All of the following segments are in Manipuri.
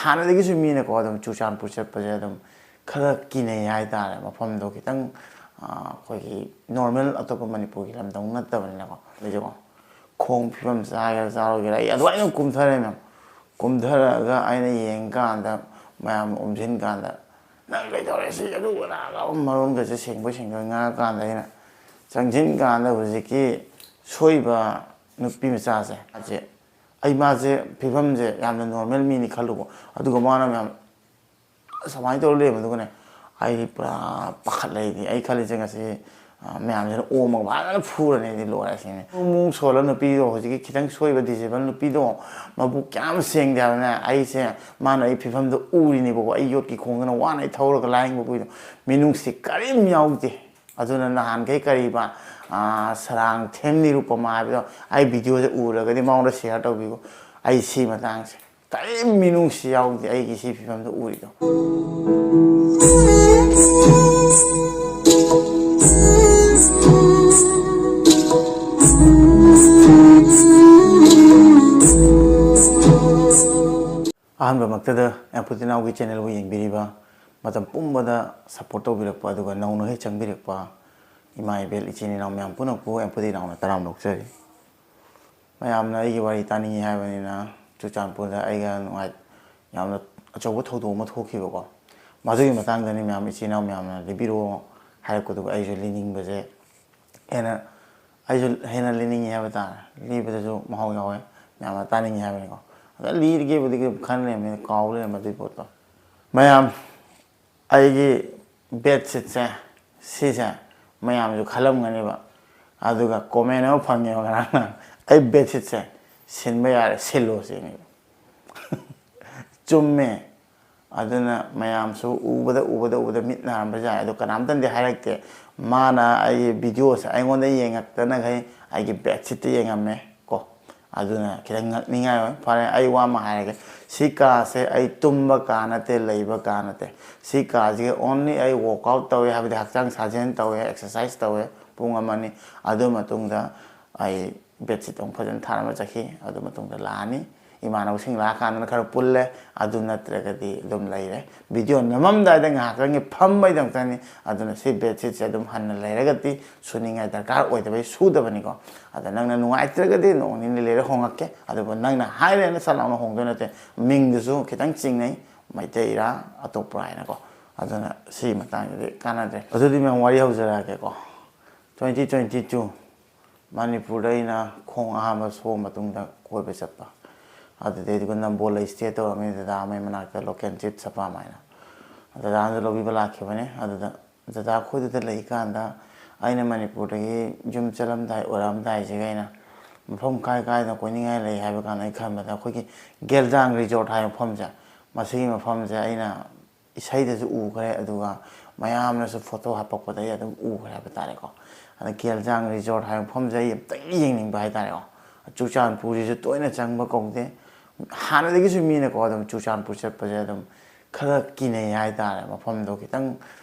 ꯍꯥꯟꯅꯗꯒꯤꯁꯨ ꯃꯤꯅꯀꯣ ꯑꯗꯨꯝ ꯆꯨꯔꯆꯥꯟꯄꯨꯔ ꯆꯠꯄꯁꯦ ꯑꯗꯨꯝ ꯈꯔ ꯀꯤꯅꯩ ꯍꯥꯏꯇꯥꯔꯦ ꯃꯐꯝꯗꯣ ꯈꯤꯇꯪ ꯑꯩꯈꯣꯏꯒꯤ ꯅꯣꯔꯃꯦꯜ ꯑꯇꯣꯞꯄ ꯃꯅꯤꯄꯨꯔꯒꯤ ꯂꯝꯗꯧ ꯅꯠꯇꯕꯅꯤꯅꯀꯣ ꯑꯗꯨꯁꯨꯀꯣ ꯈꯣꯡ ꯐꯤꯕꯝ ꯆꯥꯒꯦꯔꯥ ꯆꯥꯔꯣꯏꯒꯦꯔꯥ ꯑꯩ ꯑꯗꯨꯃꯥꯏꯅ ꯀꯨꯝꯊꯔꯦ ꯃꯌꯥꯝ ꯀꯨꯝꯊꯔꯛꯑꯒ ꯑꯩꯅ ꯌꯦꯡꯀꯥꯟꯗ ꯃꯌꯥꯝ ꯎꯝꯁꯤꯟ ꯀꯥꯟꯗ ꯅꯪ ꯀꯩꯗꯧꯔꯦ ꯁꯤ ꯑꯗꯨ ꯑꯗꯥꯒ ꯃꯔꯣꯟꯒꯁꯦ ꯁꯦꯡꯕꯣꯏ ꯁꯦꯡꯗꯣꯏ ꯉꯥꯡꯉꯀꯥꯟꯗ ꯑꯩꯅ ꯆꯪꯁꯤꯟ ꯀꯥꯟꯗ ꯍꯧꯖꯤꯛꯀꯤ ꯁꯣꯏꯕ ꯅꯨꯄꯤ ꯃꯆꯥꯁꯦ ꯑꯩ ꯃꯥꯁꯦ ꯐꯤꯕꯝꯁꯦ ꯌꯥꯝꯅ ꯅꯣꯔꯃꯦꯜ ꯃꯤꯅꯤ ꯈꯜꯂꯨꯕ ꯑꯗꯨꯒ ꯃꯥꯅ ꯃꯌꯥꯝ ꯁꯨꯃꯥꯏꯅ ꯇꯧꯔ ꯂꯩꯔꯝꯕꯗꯨꯒꯅꯦ ꯑꯩꯗꯤ ꯄꯨꯔꯥ ꯄꯥꯈꯠꯂꯛꯏꯗꯤ ꯑꯩ ꯈꯜꯂꯤꯁꯦ ꯉꯁꯤ ꯃꯌꯥꯝꯁꯤꯅ ꯑꯣꯝꯃꯒ ꯐꯖꯅ ꯐꯨꯔꯅꯤ ꯑꯩꯗꯤ ꯂꯣꯏꯔꯦ ꯁꯤꯅꯦ ꯃꯨꯡ ꯁꯣꯜꯂ ꯅꯨꯄꯤꯗꯣ ꯍꯧꯖꯤꯛꯀꯤ ꯈꯤꯇꯪ ꯁꯣꯏꯕ ꯗꯤꯁꯦꯕꯜ ꯅꯨꯄꯤꯗꯣ ꯃꯕꯨꯛ ꯀꯌꯥꯝ ꯁꯦꯡꯗꯦ ꯍꯥꯏꯕꯅꯦ ꯑꯩꯁꯦ ꯃꯥꯅ ꯑꯩ ꯐꯤꯕꯝꯗꯣ ꯎꯔꯤꯅꯦꯕꯀꯣ ꯑꯩ ꯌꯣꯠꯀꯤ ꯈꯣꯡꯗꯅ ꯋꯥꯅ ꯑꯩ ꯊꯧꯔꯒ ꯂꯥꯏꯌꯦꯡꯕ ꯀꯨꯏꯗꯣ ꯃꯤꯅꯨꯡꯁꯤ ꯀꯔꯤꯝ ꯌꯥꯎꯗꯦ ꯑꯗꯨꯅ ꯅꯍꯥꯟꯈꯩ ꯀꯔꯤꯕ ꯁꯔꯥꯡ ꯊꯦꯝ ꯅꯤꯔꯨꯄꯃꯥ ꯍꯥꯏꯕꯗꯣ ꯑꯩ ꯚꯤꯗꯤꯑꯣꯁꯦ ꯎꯔꯒꯗꯤ ꯃꯉꯣꯟꯗ ꯁꯤꯌꯔ ꯇꯧꯕꯤꯌꯨ ꯑꯩ ꯁꯤ ꯃꯇꯥꯡꯁꯦ ꯀꯔꯤꯝ ꯃꯤꯅꯨꯡꯁꯤ ꯌꯥꯎꯗꯦ ꯑꯩꯒꯤ ꯁꯤ ꯐꯤꯕꯝꯗꯣ ꯎꯔꯤꯗꯣ ꯑꯍꯥꯟꯕꯃꯛꯇꯗ ꯑꯦꯝꯄꯨꯇꯤꯅꯥꯎꯒꯤ ꯆꯦꯅꯦꯜꯕꯨ ꯌꯦꯡꯕꯤꯔꯤꯕ ꯃꯇꯝ ꯄꯨꯝꯕꯗ ꯁꯞꯄꯣꯔꯠ ꯇꯧꯕꯤꯔꯛꯄ ꯑꯗꯨꯒ ꯅꯧꯅ ꯍꯦꯛ ꯆꯪꯕꯤꯔꯛꯄ ꯏꯃꯥ ꯏꯕꯦꯜ ꯏꯆꯤꯟ ꯏꯅꯥꯎ ꯃꯌꯥꯝ ꯄꯨꯝꯅꯃꯛꯄꯨ ꯑꯦꯝꯄꯨꯇꯤꯅꯥꯎꯅ ꯇꯔꯥꯝꯅ ꯑꯣꯛꯆꯔꯤ ꯃꯌꯥꯝꯅ ꯑꯩꯒꯤ ꯋꯥꯔꯤ ꯇꯥꯅꯤꯡꯉꯤ ꯍꯥꯏꯕꯅꯤꯅ ꯆꯨꯔꯆꯥꯟꯄꯨꯔꯗ ꯑꯩꯒ ꯌꯥꯝꯅ ꯑꯆꯧꯕ ꯊꯧꯗꯣꯛ ꯑꯃ ꯊꯣꯛꯈꯤꯕꯀꯣ ꯃꯗꯨꯒꯤ ꯃꯇꯥꯡꯗꯅꯤ ꯃꯌꯥꯝ ꯏꯆꯤꯟ ꯏꯅꯥꯎ ꯃꯌꯥꯝꯅ ꯂꯤꯕꯤꯔꯛꯑꯣ ꯍꯥꯏꯔꯛꯄꯗꯨꯒ ꯑꯩꯁꯨ ꯂꯤꯅꯤꯡꯕꯁꯦ ꯑꯩꯁꯨ ꯍꯦꯟꯅ ꯂꯤꯅꯤꯡꯉꯤ ꯍꯥꯏꯕ ꯇꯥꯔꯦ ꯂꯤꯕꯗꯁꯨ ꯃꯍꯥꯎ ꯌꯥꯎꯋꯦ ꯃꯌꯥꯝꯅ ꯇꯥꯅꯤꯡꯉꯤ ꯍꯥꯏꯕꯅꯤꯀꯣ ꯑꯗ ꯂꯤꯔꯒꯦꯕꯨꯗꯤ ꯈꯟ ꯂꯩꯔꯝꯃꯦ ꯀꯥꯎ ꯂꯩꯔꯝꯃꯦ ꯑꯗꯨꯒꯤ ꯄꯣꯠꯇꯣ ꯃꯌꯥꯝ ꯑꯩꯒꯤ ꯕꯦꯠꯁꯤꯠꯁꯦ ꯁꯤꯁꯦ ꯃꯌꯥꯝꯁꯨ ꯈꯜꯂꯝꯒꯅꯦꯕ ꯑꯗꯨꯒ ꯀꯣꯃꯦꯟ ꯑꯃ ꯐꯪꯉꯦꯕ ꯉꯔꯥꯡꯅ ꯑꯩ ꯕꯦꯠꯁꯤꯠꯁꯦ ꯁꯤꯟꯕ ꯌꯥꯔꯦ ꯁꯤꯜꯂꯣ ꯁꯤꯅꯦꯕ ꯆꯨꯝꯃꯦ ꯑꯗꯨꯅ ꯃꯌꯥꯝꯁꯨ ꯎꯕꯗ ꯃꯤꯠ ꯅꯥꯔꯝꯕꯁꯨ ꯌꯥꯏ ꯑꯗꯣ ꯀꯅꯥꯝꯇꯗꯤ ꯍꯥꯏꯔꯛꯇꯦ ꯃꯥꯅ ꯑꯩꯒꯤ ꯚꯤꯗꯤꯑꯣꯁꯦ ꯑꯩꯉꯣꯟꯗ ꯌꯦꯡꯉꯛꯇꯅꯈꯩ ꯑꯩꯒꯤ ꯕꯦꯠꯁꯤꯠꯇ ꯌꯦꯡꯉꯝꯃꯦ ꯀꯣ ꯑꯗꯨꯅ ꯈꯤꯇꯪ ꯉꯛꯅꯤꯡꯉꯥꯏ ꯑꯣꯏ ꯐꯔꯦ ꯑꯩ ꯋꯥ ꯑꯃ ꯍꯥꯏꯔꯒꯦ ꯁꯤ ꯀꯥꯁꯦ ꯑꯩ ꯇꯨꯝꯕ ꯀꯥ ꯅꯠꯇꯦ ꯂꯩꯕ ꯀꯥ ꯅꯠꯇꯦ ꯁꯤ ꯀꯥꯁꯤꯒ ꯑꯣꯟꯂꯤ ꯑꯩ ꯋꯥꯔꯛꯑꯥꯎꯠ ꯇꯧꯋꯦ ꯍꯥꯏꯕꯗꯤ ꯍꯛꯆꯥꯡ ꯁꯥꯖꯦꯜ ꯇꯧꯋꯦ ꯑꯦꯛꯁꯔꯁꯥꯏꯁ ꯇꯧꯋꯦ ꯄꯨꯡ ꯑꯃꯅꯤ ꯑꯗꯨ ꯃꯇꯨꯡꯗ ꯑꯩ ꯕꯦꯠꯁꯤꯠ ꯑꯃꯨꯛ ꯐꯖꯅ ꯊꯥꯔꯝꯃ ꯆꯠꯈꯤ ꯑꯗꯨ ꯃꯇꯨꯡꯗ ꯂꯥꯛꯑꯅꯤ ꯏꯃꯥꯟꯅꯕꯁꯤꯡ ꯂꯥꯛꯑꯀꯥꯟꯗꯅ ꯈꯔ ꯄꯨꯜꯂꯦ ꯑꯗꯨ ꯅꯠꯇ꯭ꯔꯒꯗꯤ ꯑꯗꯨꯝ ꯂꯩꯔꯦ ꯚꯤꯗꯤꯑꯣ ꯅꯝꯃꯝꯗꯥꯏꯗ ꯉꯥꯏꯍꯥꯛꯇꯪꯒꯤ ꯐꯝꯕꯩꯗꯃꯛꯇꯅꯤ ꯑꯗꯨꯅ ꯁꯤ ꯕꯦꯠꯁꯤꯠꯁꯦ ꯑꯗꯨꯝ ꯍꯟꯅ ꯂꯩꯔꯒꯗꯤ ꯁꯨꯅꯤꯡꯉꯥꯏ ꯗꯔꯀꯥꯔ ꯑꯣꯏꯗꯕꯩ ꯁꯨꯗꯕꯅꯤꯀꯣ ꯑꯗ ꯅꯪꯅ ꯅꯨꯡꯉꯥꯏꯇ꯭ꯔꯒꯗꯤ ꯅꯣꯡ ꯅꯤꯅꯤ ꯂꯩꯔ ꯍꯣꯡꯉꯛꯀꯦ ꯑꯗꯨꯕꯨ ꯅꯪꯅ ꯍꯥꯏꯔꯦꯅ ꯁꯠ ꯂꯥꯎꯅ ꯍꯣꯡꯗꯣꯏ ꯅꯠꯇꯦ ꯃꯤꯡꯗꯨꯁꯨ ꯈꯤꯇꯪ ꯆꯤꯡꯅꯩ ꯃꯩꯇꯩꯔꯥ ꯑꯇꯣꯞꯄ ꯍꯥꯏꯅꯀꯣ ꯑꯗꯨꯅ ꯁꯤ ꯃꯇꯥꯡꯗꯗꯤ ꯀꯥꯟꯅꯗ꯭ꯔꯦ ꯑꯗꯨꯗꯤ ꯃꯌꯥꯝ ꯋꯥꯔꯤ ꯍꯧꯖꯔꯛꯑꯒꯦꯀꯣ 2022 ꯃꯅꯤꯄꯨꯔꯗ ꯑꯩꯅ ꯈꯣꯡ ꯑꯍꯥꯟꯕ ꯁꯣꯛꯑ ꯃꯇꯨꯡꯗ ꯀꯣꯏꯕ ꯆꯠꯄ ꯑꯗꯨꯗꯩꯗꯨꯒ ꯅꯝꯕꯣꯜꯗ ꯏꯁꯇꯦ ꯇꯧꯔꯝꯃꯤ ꯗꯗꯥ ꯑꯃꯒꯤ ꯃꯅꯥꯛꯇ ꯂꯣꯀꯦꯜ ꯆꯤꯞ ꯁꯄꯥꯝ ꯍꯥꯏꯅ ꯗꯗꯥꯅꯁꯨ ꯂꯧꯕꯤꯕ ꯂꯥꯛꯈꯤꯕꯅꯦ ꯑꯗꯨꯗ ꯗꯗꯥ ꯑꯩꯈꯣꯏꯗꯨꯗ ꯂꯩꯀꯥꯟꯗ ꯑꯩꯅ ꯃꯅꯤꯄꯨꯔꯗꯒꯤ ꯌꯨꯝ ꯆꯠꯂꯝꯗꯥꯏ ꯑꯣꯏꯔꯝꯗꯥꯏꯁꯤꯒ ꯑꯩꯅ ꯃꯐꯝ ꯀꯥꯏꯗ ꯀꯣꯏꯅꯤꯡꯉꯥꯏ ꯂꯩ ꯍꯥꯏꯕ ꯀꯥꯟꯗ ꯑꯩ ꯈꯟꯕꯗ ꯑꯩꯈꯣꯏꯒꯤ ꯒꯦꯜꯖꯥꯡ ꯔꯤꯖꯣꯔꯠ ꯍꯥꯏꯕ ꯃꯐꯝꯁꯦ ꯃꯁꯤꯒꯤ ꯃꯐꯝꯁꯦ ꯑꯩꯅ ꯏꯁꯩꯗꯁꯨ ꯎꯈ꯭ꯔꯦ ꯑꯗꯨꯒ ꯃꯌꯥꯝꯅꯁꯨ ꯐꯣꯇꯣ ꯍꯥꯞꯄꯛꯄꯗ ꯑꯩ ꯑꯗꯨꯝ ꯎꯈ꯭ꯔꯦ ꯍꯥꯏꯕ ꯇꯥꯔꯦꯀꯣ ꯑꯗ ꯒꯦꯜꯖꯥꯡ ꯔꯤꯖꯣꯔꯠ ꯍꯥꯏꯕ ꯃꯐꯝꯁꯦ ꯑꯩ ꯑꯝꯇꯪ ꯌꯦꯡꯅꯤꯡꯕ ꯍꯥꯏꯇꯥꯔꯦꯀꯣ ꯆꯨꯔꯆꯥꯟꯄꯨꯔꯁꯤꯁꯨ ꯇꯣꯏꯅ ꯆꯪꯕ ꯀꯧꯗꯦ ꯍꯥꯟꯅꯗꯒꯤꯁꯨ ꯃꯤꯅꯀꯣ ꯑꯗꯨꯝ ꯆꯨꯔꯆꯥꯟꯄꯨꯔ ꯆꯠꯄꯁꯦ ꯑꯗꯨꯝ ꯈꯔ ꯀꯤꯅꯩ ꯍꯥꯏꯇꯥꯔꯦ ꯃꯐꯝꯗꯣ ꯈꯤꯇꯪ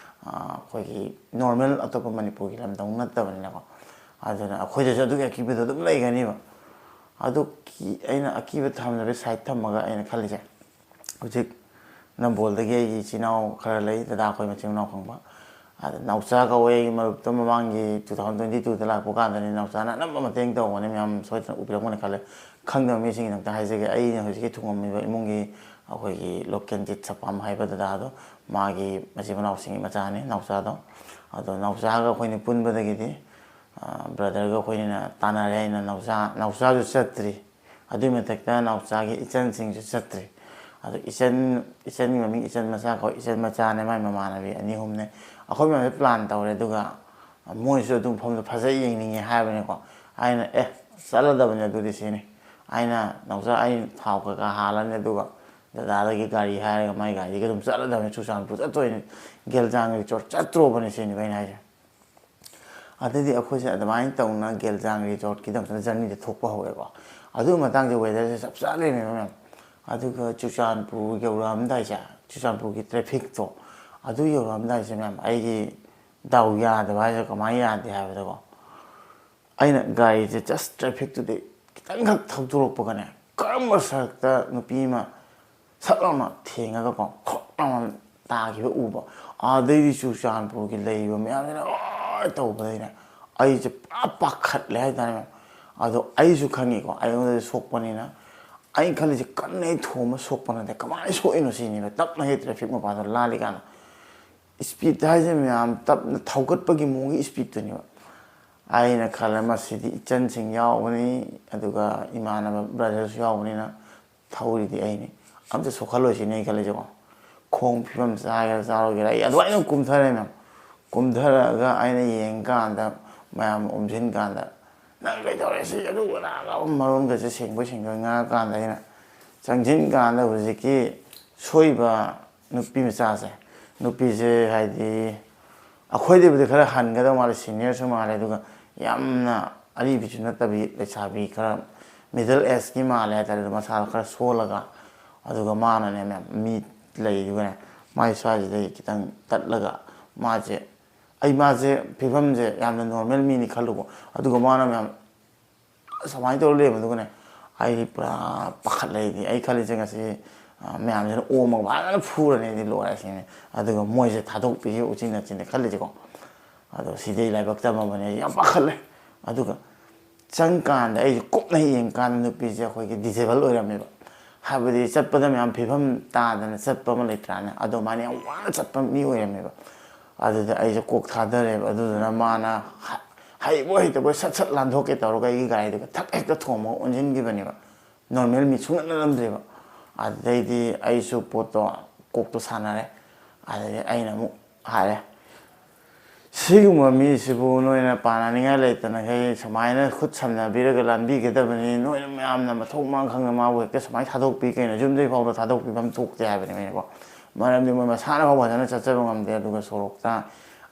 ꯑꯩꯈꯣꯏꯒꯤ ꯅꯣꯔꯃꯦꯜ ꯑꯇꯣꯞꯄ ꯃꯅꯤꯄꯨꯔꯒꯤ ꯂꯝꯗꯧ ꯅꯠꯇꯕꯅꯤꯅꯀோ ꯑꯗꯨꯅ ꯑꯩꯈꯣꯏꯗꯁꯨ ꯑꯗꯨꯒꯤ ꯑꯀꯤꯕꯗꯣ ꯑꯗꯨꯝ ꯂꯩꯒꯅꯤꯕ ꯑꯗꯨ ꯑꯩꯅ ꯑꯀꯤꯕ ꯊꯝꯖꯕ ꯁꯥꯏꯠ ꯊꯝꯃꯒ ꯑꯩꯅ ꯈꯜꯂꯤꯁꯦ ꯍꯧꯖꯤꯛ ꯅꯝꯕꯣꯜꯗꯒꯤ ꯑꯩꯒꯤ ꯏꯆꯤꯜ ꯏꯅꯥꯎ ꯈꯔ ꯂꯩ ꯗꯗꯥ ꯑꯩꯈꯣꯏ ꯃꯆꯤꯟ ꯃꯅꯥꯎ ꯈꯪꯕ ꯑꯗ ꯅꯥꯎꯆꯥ ꯀꯧꯋꯦ ꯑꯩꯒꯤ ꯃꯔꯨꯞꯇ ꯃꯃꯥꯡꯒꯤ 2022ꯗ ꯂꯥꯛꯄ ꯀꯥꯟꯗꯅꯤ ꯅꯥꯎꯆꯥꯅ ꯑꯅꯝꯕ ꯃꯇꯦꯡ ꯇꯧꯕꯅꯤ ꯃꯌꯥꯝ ꯁꯣꯏꯗꯅ ꯎꯕꯤꯔꯝꯒꯅꯤ ꯈꯜꯂꯦ ꯈꯪꯗꯕ ꯃꯤꯁꯤꯡꯒꯤꯗꯃꯛꯇ ꯍꯥꯏꯖꯒꯦ ꯑꯩꯅ ꯍꯧꯖꯤꯛꯀꯤ ꯊꯨꯡꯉꯝꯃꯤꯕ ꯏꯃꯨꯡꯒꯤ ꯑꯩꯈꯣꯏꯒꯤ ꯂꯣꯀꯦꯜ ꯖꯤꯠ ꯁꯄꯥꯝ ꯍꯥꯏꯕ ꯗꯗꯥꯗꯣ ꯃꯥꯒꯤ ꯃꯆꯤꯟ ꯃꯅꯥꯎꯁꯤꯡꯒꯤ ꯃꯆꯥꯅꯤ ꯅꯥꯎꯆꯥꯗꯣ ꯑꯗꯣ ꯅꯥꯎꯆꯥꯒ ꯑꯩꯈꯣꯏꯅ ꯄꯨꯟꯕꯗꯒꯤꯗꯤ ꯕ꯭ꯔꯗꯔꯒ ꯑꯩꯈꯣꯏꯅ ꯇꯥꯟꯅꯔꯦ ꯑꯩꯅ ꯅꯥꯎꯆꯥꯁꯨ ꯆꯠꯇ꯭ꯔꯤ ꯑꯗꯨꯏ ꯃꯊꯛꯇ ꯅꯥꯎꯆꯥꯒꯤ ꯏꯆꯟꯁꯤꯡꯁꯨ ꯆꯠꯇ꯭ꯔꯤ ꯑꯗꯣ ꯏꯆꯟꯒꯤ ꯃꯃꯤꯡ ꯏꯆꯟ ꯃꯆꯥ ꯀꯧꯏ ꯏꯆꯟ ꯃꯆꯥꯅꯦ ꯃꯥꯏ ꯃꯃꯥꯟꯅꯕꯤ ꯑꯅꯤ ꯑꯍꯨꯝꯅꯦ ꯑꯩꯈꯣꯏ ꯃꯌꯥꯝꯁꯦ ꯄ꯭ꯂꯥꯟ ꯇꯧꯔꯦ ꯑꯗꯨꯒ ꯃꯣꯏꯁꯨ ꯑꯗꯨꯝ ꯃꯐꯝꯗꯣ ꯐꯖ ꯌꯦꯡꯅꯤꯡꯉꯦ ꯍꯥꯏꯕꯅꯤꯀꯣ ꯑꯩꯅ ꯆꯠꯂꯗꯕꯅꯤ ꯑꯗꯨꯗꯤ ꯁꯤꯅꯤ ꯑꯩꯅ ꯅꯥꯎꯆꯥ ꯑꯩ ꯊꯥꯎ ꯀꯩꯀꯥ ꯍꯥꯜꯂꯅꯤ ꯑꯗꯨꯒ ꯗꯗꯥꯗꯒꯤ ꯒꯥꯔꯤ ꯍꯥꯏꯔꯒ ꯃꯥꯏ ꯒꯥꯔꯤꯒ ꯑꯗꯨꯝ ꯆꯠꯂꯗꯕꯅꯤ ꯆꯨꯔꯆꯥꯟꯄꯨꯔ ꯆꯠꯇꯣꯏꯅꯤ ꯒꯦꯜꯖꯥꯡ ꯔꯤꯖꯣꯔꯠ ꯆꯠꯇ꯭ꯔꯣꯕꯅꯤ ꯁꯤꯅꯤꯕ ꯑꯩꯅ ꯍꯥꯏꯁꯦ ꯑꯗꯨꯗꯤ ꯑꯩꯈꯣꯏꯁꯦ ꯑꯗꯨꯃꯥꯏꯅ ꯇꯧꯅ ꯒꯦꯜꯖꯥꯡ ꯔꯤꯖꯣꯔꯠꯀꯤꯗꯃꯛꯇ ꯖꯔꯅꯤꯗ ꯊꯣꯛꯄ ꯍꯧꯔꯦꯀꯣ ꯑꯗꯨ ꯃꯇꯥꯡꯁꯦ ꯋꯦꯗꯔꯁꯦ ꯆꯞ ꯆꯥꯔꯦꯅꯦꯕ ꯃꯌꯥꯝ ꯑꯗꯨꯒ ꯆꯨꯔꯆꯥꯟꯄꯨꯔ ꯌꯧꯔꯛꯑꯝꯗꯥꯏꯁꯦ ꯆꯨꯔꯆꯥꯟꯄꯨꯔꯒꯤ ꯇ꯭ꯔꯦꯐꯤꯛꯇꯣ ꯑꯗꯨ ꯌꯧꯔꯛꯑꯝꯗꯥꯏꯁꯦ ꯃꯌꯥꯝ ꯑꯩꯒꯤ ꯗꯥꯎ ꯌꯥꯗꯕ ꯍꯥꯏꯁꯦ ꯀꯃꯥꯏꯅ ꯌꯥꯗꯦ ꯍꯥꯏꯕꯗꯀꯣ ꯑꯩꯅ ꯒꯥꯔꯤꯁꯦ ꯖꯁ ꯇ꯭ꯔꯦꯐꯤꯛꯇꯨꯗꯤ ꯈꯤꯇꯪꯈꯛ ꯊꯧꯗꯣꯔꯛꯄꯒꯅꯦ ꯀꯔꯝꯕ ꯁꯔꯛꯇ ꯅꯨꯄꯤ ꯑꯃ ꯁꯛ ꯂꯥꯎꯅ ꯊꯦꯡꯉꯒꯀꯣ ꯈꯣꯛ ꯂꯥꯎꯅ ꯇꯥꯈꯤꯕ ꯎꯕ ꯑꯗꯩꯗꯤ ꯆꯨꯔꯆꯥꯟꯄꯨꯔꯒꯤ ꯂꯩꯔꯤꯕ ꯃꯌꯥꯝꯁꯤꯅ ꯇꯧꯕꯗꯩꯅꯦ ꯑꯩꯁꯦ ꯄꯨꯔꯥ ꯄꯥꯈꯠꯂꯦ ꯍꯥꯏꯇꯥꯔꯦ ꯃꯦꯝ ꯑꯗꯣ ꯑꯩꯁꯨ ꯈꯪꯉꯤꯀꯣ ꯑꯩꯉꯣꯟꯗꯗꯤ ꯁꯣꯛꯄꯅꯤꯅ ꯑꯩꯅ ꯈꯜꯂꯤꯁꯦ ꯀꯟꯅ ꯑꯩ ꯊꯣꯝꯕ ꯁꯣꯛꯄ ꯅꯠꯇꯦ ꯀꯃꯥꯏꯅ ꯁꯣꯛꯏꯅꯣ ꯁꯤꯅꯦꯕ ꯇꯞꯅ ꯍꯦꯛ ꯇ꯭ꯔꯥꯐꯤꯛ ꯃꯄꯥꯗꯣ ꯂꯥꯜꯂꯤꯀꯥꯟꯗ ꯏꯁꯄꯤꯠ ꯍꯥꯏꯁꯦ ꯃꯌꯥꯝ ꯇꯞꯅ ꯊꯧꯒꯠꯄꯒꯤ ꯃꯑꯣꯡꯒꯤ ꯏꯁꯄꯤꯠꯇꯨꯅꯦꯕ ꯑꯩꯅ ꯈꯜꯂꯦ ꯃꯁꯤꯗꯤ ꯏꯆꯟꯁꯤꯡ ꯌꯥꯎꯕꯅꯤ ꯑꯗꯨꯒ ꯏꯃꯥꯟꯅꯕ ꯕ꯭ꯔꯗꯔꯁꯨ ꯌꯥꯎꯕꯅꯤꯅ ꯊꯧꯔꯤꯗꯤ ꯑꯩꯅꯤ ꯑꯝꯇ ꯁꯣꯛꯍꯜꯂꯣꯏꯁꯤꯅꯦ ꯑꯩ ꯈꯜꯂꯤꯁꯦꯀꯣ ꯈꯣꯡ ꯐꯤꯕꯝ ꯆꯥꯒꯦꯔꯥ ꯆꯥꯔꯣꯏꯒꯦꯔꯥ ꯑꯩ ꯑꯗꯨꯃꯥꯏꯅ ꯀꯨꯝꯊꯔꯦ ꯃꯦꯝ ꯀꯨꯝꯊꯔꯛꯑꯒ ꯑꯩꯅ ꯌꯦꯡꯀꯥꯟꯗ ꯃꯌꯥꯝ ꯑꯣꯝꯁꯤꯟ ꯀꯥꯟꯗ ꯅꯪ ꯀꯩꯗꯧꯔꯦ ꯁꯤ ꯑꯗꯨ ꯑꯗꯥꯒ ꯃꯔꯣꯟꯒꯁꯦ ꯁꯦꯡꯕꯣꯏ ꯁꯦꯡꯗꯣꯏ ꯉꯥꯡꯉꯀꯥꯟꯗ ꯑꯩꯅ ꯆꯪꯁꯤꯟ ꯀꯥꯟꯗ ꯍꯧꯖꯤꯛꯀꯤ ꯁꯣꯏꯕ ꯅꯨꯄꯤ ꯃꯆꯥꯁꯦ ꯅꯨꯄꯤꯁꯦ ꯍꯥꯏꯗꯤ ꯑꯩꯈꯣꯏꯗꯕꯨꯗꯤ ꯈꯔ ꯍꯟꯒꯗꯧ ꯃꯥꯜꯂꯦ ꯁꯤꯅꯤꯌꯔꯁꯨ ꯃꯥꯜꯂꯦ ꯑꯗꯨꯒ ꯌꯥꯝꯅ ꯑꯔꯤꯕꯤꯁꯨ ꯅꯠꯇꯕꯤ ꯂꯩꯁꯥꯕꯤ ꯈꯔ ꯃꯤꯗꯜ ꯑꯦꯖꯀꯤ ꯃꯥꯜꯂꯦ ꯍꯥꯏꯇꯥꯔꯦ ꯃꯁꯥꯗꯣ ꯈꯔ ꯁꯣꯜꯂꯒ ꯑꯗꯨꯒ ꯃꯥꯅꯅꯦ ꯃꯦꯝ ꯃꯤ ꯂꯩꯗꯨꯒꯅꯦ ꯃꯥꯏ ꯁ꯭ꯋꯥꯏꯁꯤꯗꯒꯤ ꯈꯤꯇꯪ ꯇꯠꯂꯒ ꯃꯥꯁꯦ ꯃꯥꯁꯦ ꯐꯤꯕꯝꯁꯦ ꯌꯥꯝꯅ ꯅꯣꯔꯃꯦꯜ ꯃꯤꯅꯤ ꯈꯜꯂꯨꯕ ꯑꯗꯨꯒ ꯃꯥꯅ ꯃꯌꯥꯝ ꯁꯨꯃꯥꯏꯅ ꯇꯧꯔ ꯂꯩꯔꯝꯕꯗꯨꯒꯅꯦ ꯑꯩꯗꯤ ꯄꯨꯔꯥ ꯄꯥꯈꯠꯂꯛꯏꯗꯤ ꯑꯩ ꯈꯜꯂꯤꯁꯦ ꯉꯁꯤ ꯃꯌꯥꯝꯁꯤꯅ ꯑꯣꯝꯃꯒ ꯐꯖꯅ ꯐꯨꯔꯅꯤ ꯑꯩꯗꯤ ꯂꯣꯏꯔꯦ ꯁꯤꯅꯤ ꯑꯗꯨꯒ ꯃꯣꯏꯁꯦ ꯊꯥꯗꯣꯛꯄꯤꯈꯤ ꯎꯆꯤꯟ ꯅꯥꯆꯤꯟꯅ ꯈꯜꯂꯤꯁꯦꯀꯣ ꯑꯗꯣ ꯁꯤꯗꯩ ꯂꯥꯏꯕꯛ ꯇꯝꯃꯕꯅꯤ ꯑꯩ ꯌꯥꯝ ꯄꯥꯈꯠꯂꯦ ꯑꯗꯨꯒ ꯆꯪꯀꯥꯟꯗ ꯑꯩꯁꯦ ꯀꯨꯞꯅ ꯌꯦꯡꯀꯥꯟꯗ ꯅꯨꯄꯤꯁꯦ ꯑꯩꯈꯣꯏꯒꯤ ꯗꯤꯖꯦꯕꯜ ꯑꯣꯏꯔꯝꯃꯦꯕ ꯍꯥꯏꯕꯗꯤ ꯆꯠꯄꯗ ꯃꯌꯥꯝ ꯐꯤꯕꯝ ꯇꯥꯗꯅ ꯆꯠꯄ ꯑꯃ ꯂꯩꯇ꯭ꯔꯥꯅꯦ ꯑꯗꯨꯃꯥꯏꯅ ꯌꯥꯝ ꯋꯥꯅ ꯆꯠꯄ ꯃꯤ ꯑꯣꯏꯔꯝꯃꯦꯕ ꯑꯗꯨꯗ ꯑꯩꯁꯦ ꯀꯣꯛ ꯊꯥꯗꯔꯦꯕ ꯑꯗꯨꯗꯨꯅ ꯃꯥꯅ ꯍꯩꯕꯣꯏ ꯍꯩꯇꯕꯣꯏ ꯁꯠ ꯁꯠ ꯂꯥꯟꯊꯣꯛꯀꯦ ꯇꯧꯔꯒ ꯑꯩꯒꯤ ꯒꯥꯔꯤꯗꯨꯒ ꯊꯛ ꯍꯦꯛꯇ ꯊꯣꯝꯃꯒ ꯑꯣꯟꯁꯤꯟꯈꯤꯕꯅꯦꯕ ꯅꯣꯔꯃꯦꯜ ꯃꯤ ꯁꯨꯡꯅꯠ ꯅꯠꯂꯝꯗ꯭ꯔꯦꯕ ꯑꯗꯩꯗꯤ ꯑꯩꯁꯨ ꯄꯣꯠꯇꯣ ꯀꯣꯛꯇꯣ ꯁꯥꯟꯅꯔꯦ ꯑꯗꯩꯗꯤ ꯑꯩꯅ ꯑꯃꯨꯛ ꯍꯥꯏꯔꯦ ꯁꯤꯒꯨꯝꯕ ꯃꯤꯁꯤꯕꯨ ꯅꯣꯏꯅ ꯄꯥꯅꯅꯤꯡꯉꯥꯏ ꯂꯩꯇꯅꯈꯩ ꯁꯨꯃꯥꯏꯅ ꯈꯨꯠ ꯁꯝꯅꯕꯤꯔꯒ ꯂꯥꯟꯕꯤꯒꯗꯕꯅꯤ ꯅꯣꯏꯅ ꯃꯌꯥꯝꯅ ꯃꯊꯧ ꯃꯔꯝ ꯈꯪꯅ ꯃꯥꯕꯨ ꯍꯦꯛꯇ ꯁꯨꯃꯥꯏꯅ ꯊꯥꯗꯣꯛꯄꯤ ꯀꯩꯅꯣ ꯌꯨꯝꯗꯒꯤ ꯐꯥꯎꯗ ꯊꯥꯗꯣꯛꯄꯤꯐꯝ ꯊꯣꯛꯇꯦ ꯍꯥꯏꯕꯅꯤ ꯑꯩꯅꯀꯣ ꯃꯔꯝꯗꯤ ꯃꯣꯏ ꯃꯁꯥꯅ ꯐꯥꯎ ꯐꯖꯅ ꯆꯠꯆꯕ ꯉꯝꯗꯦ ꯑꯗꯨꯒ ꯁꯣꯔꯣꯛꯇ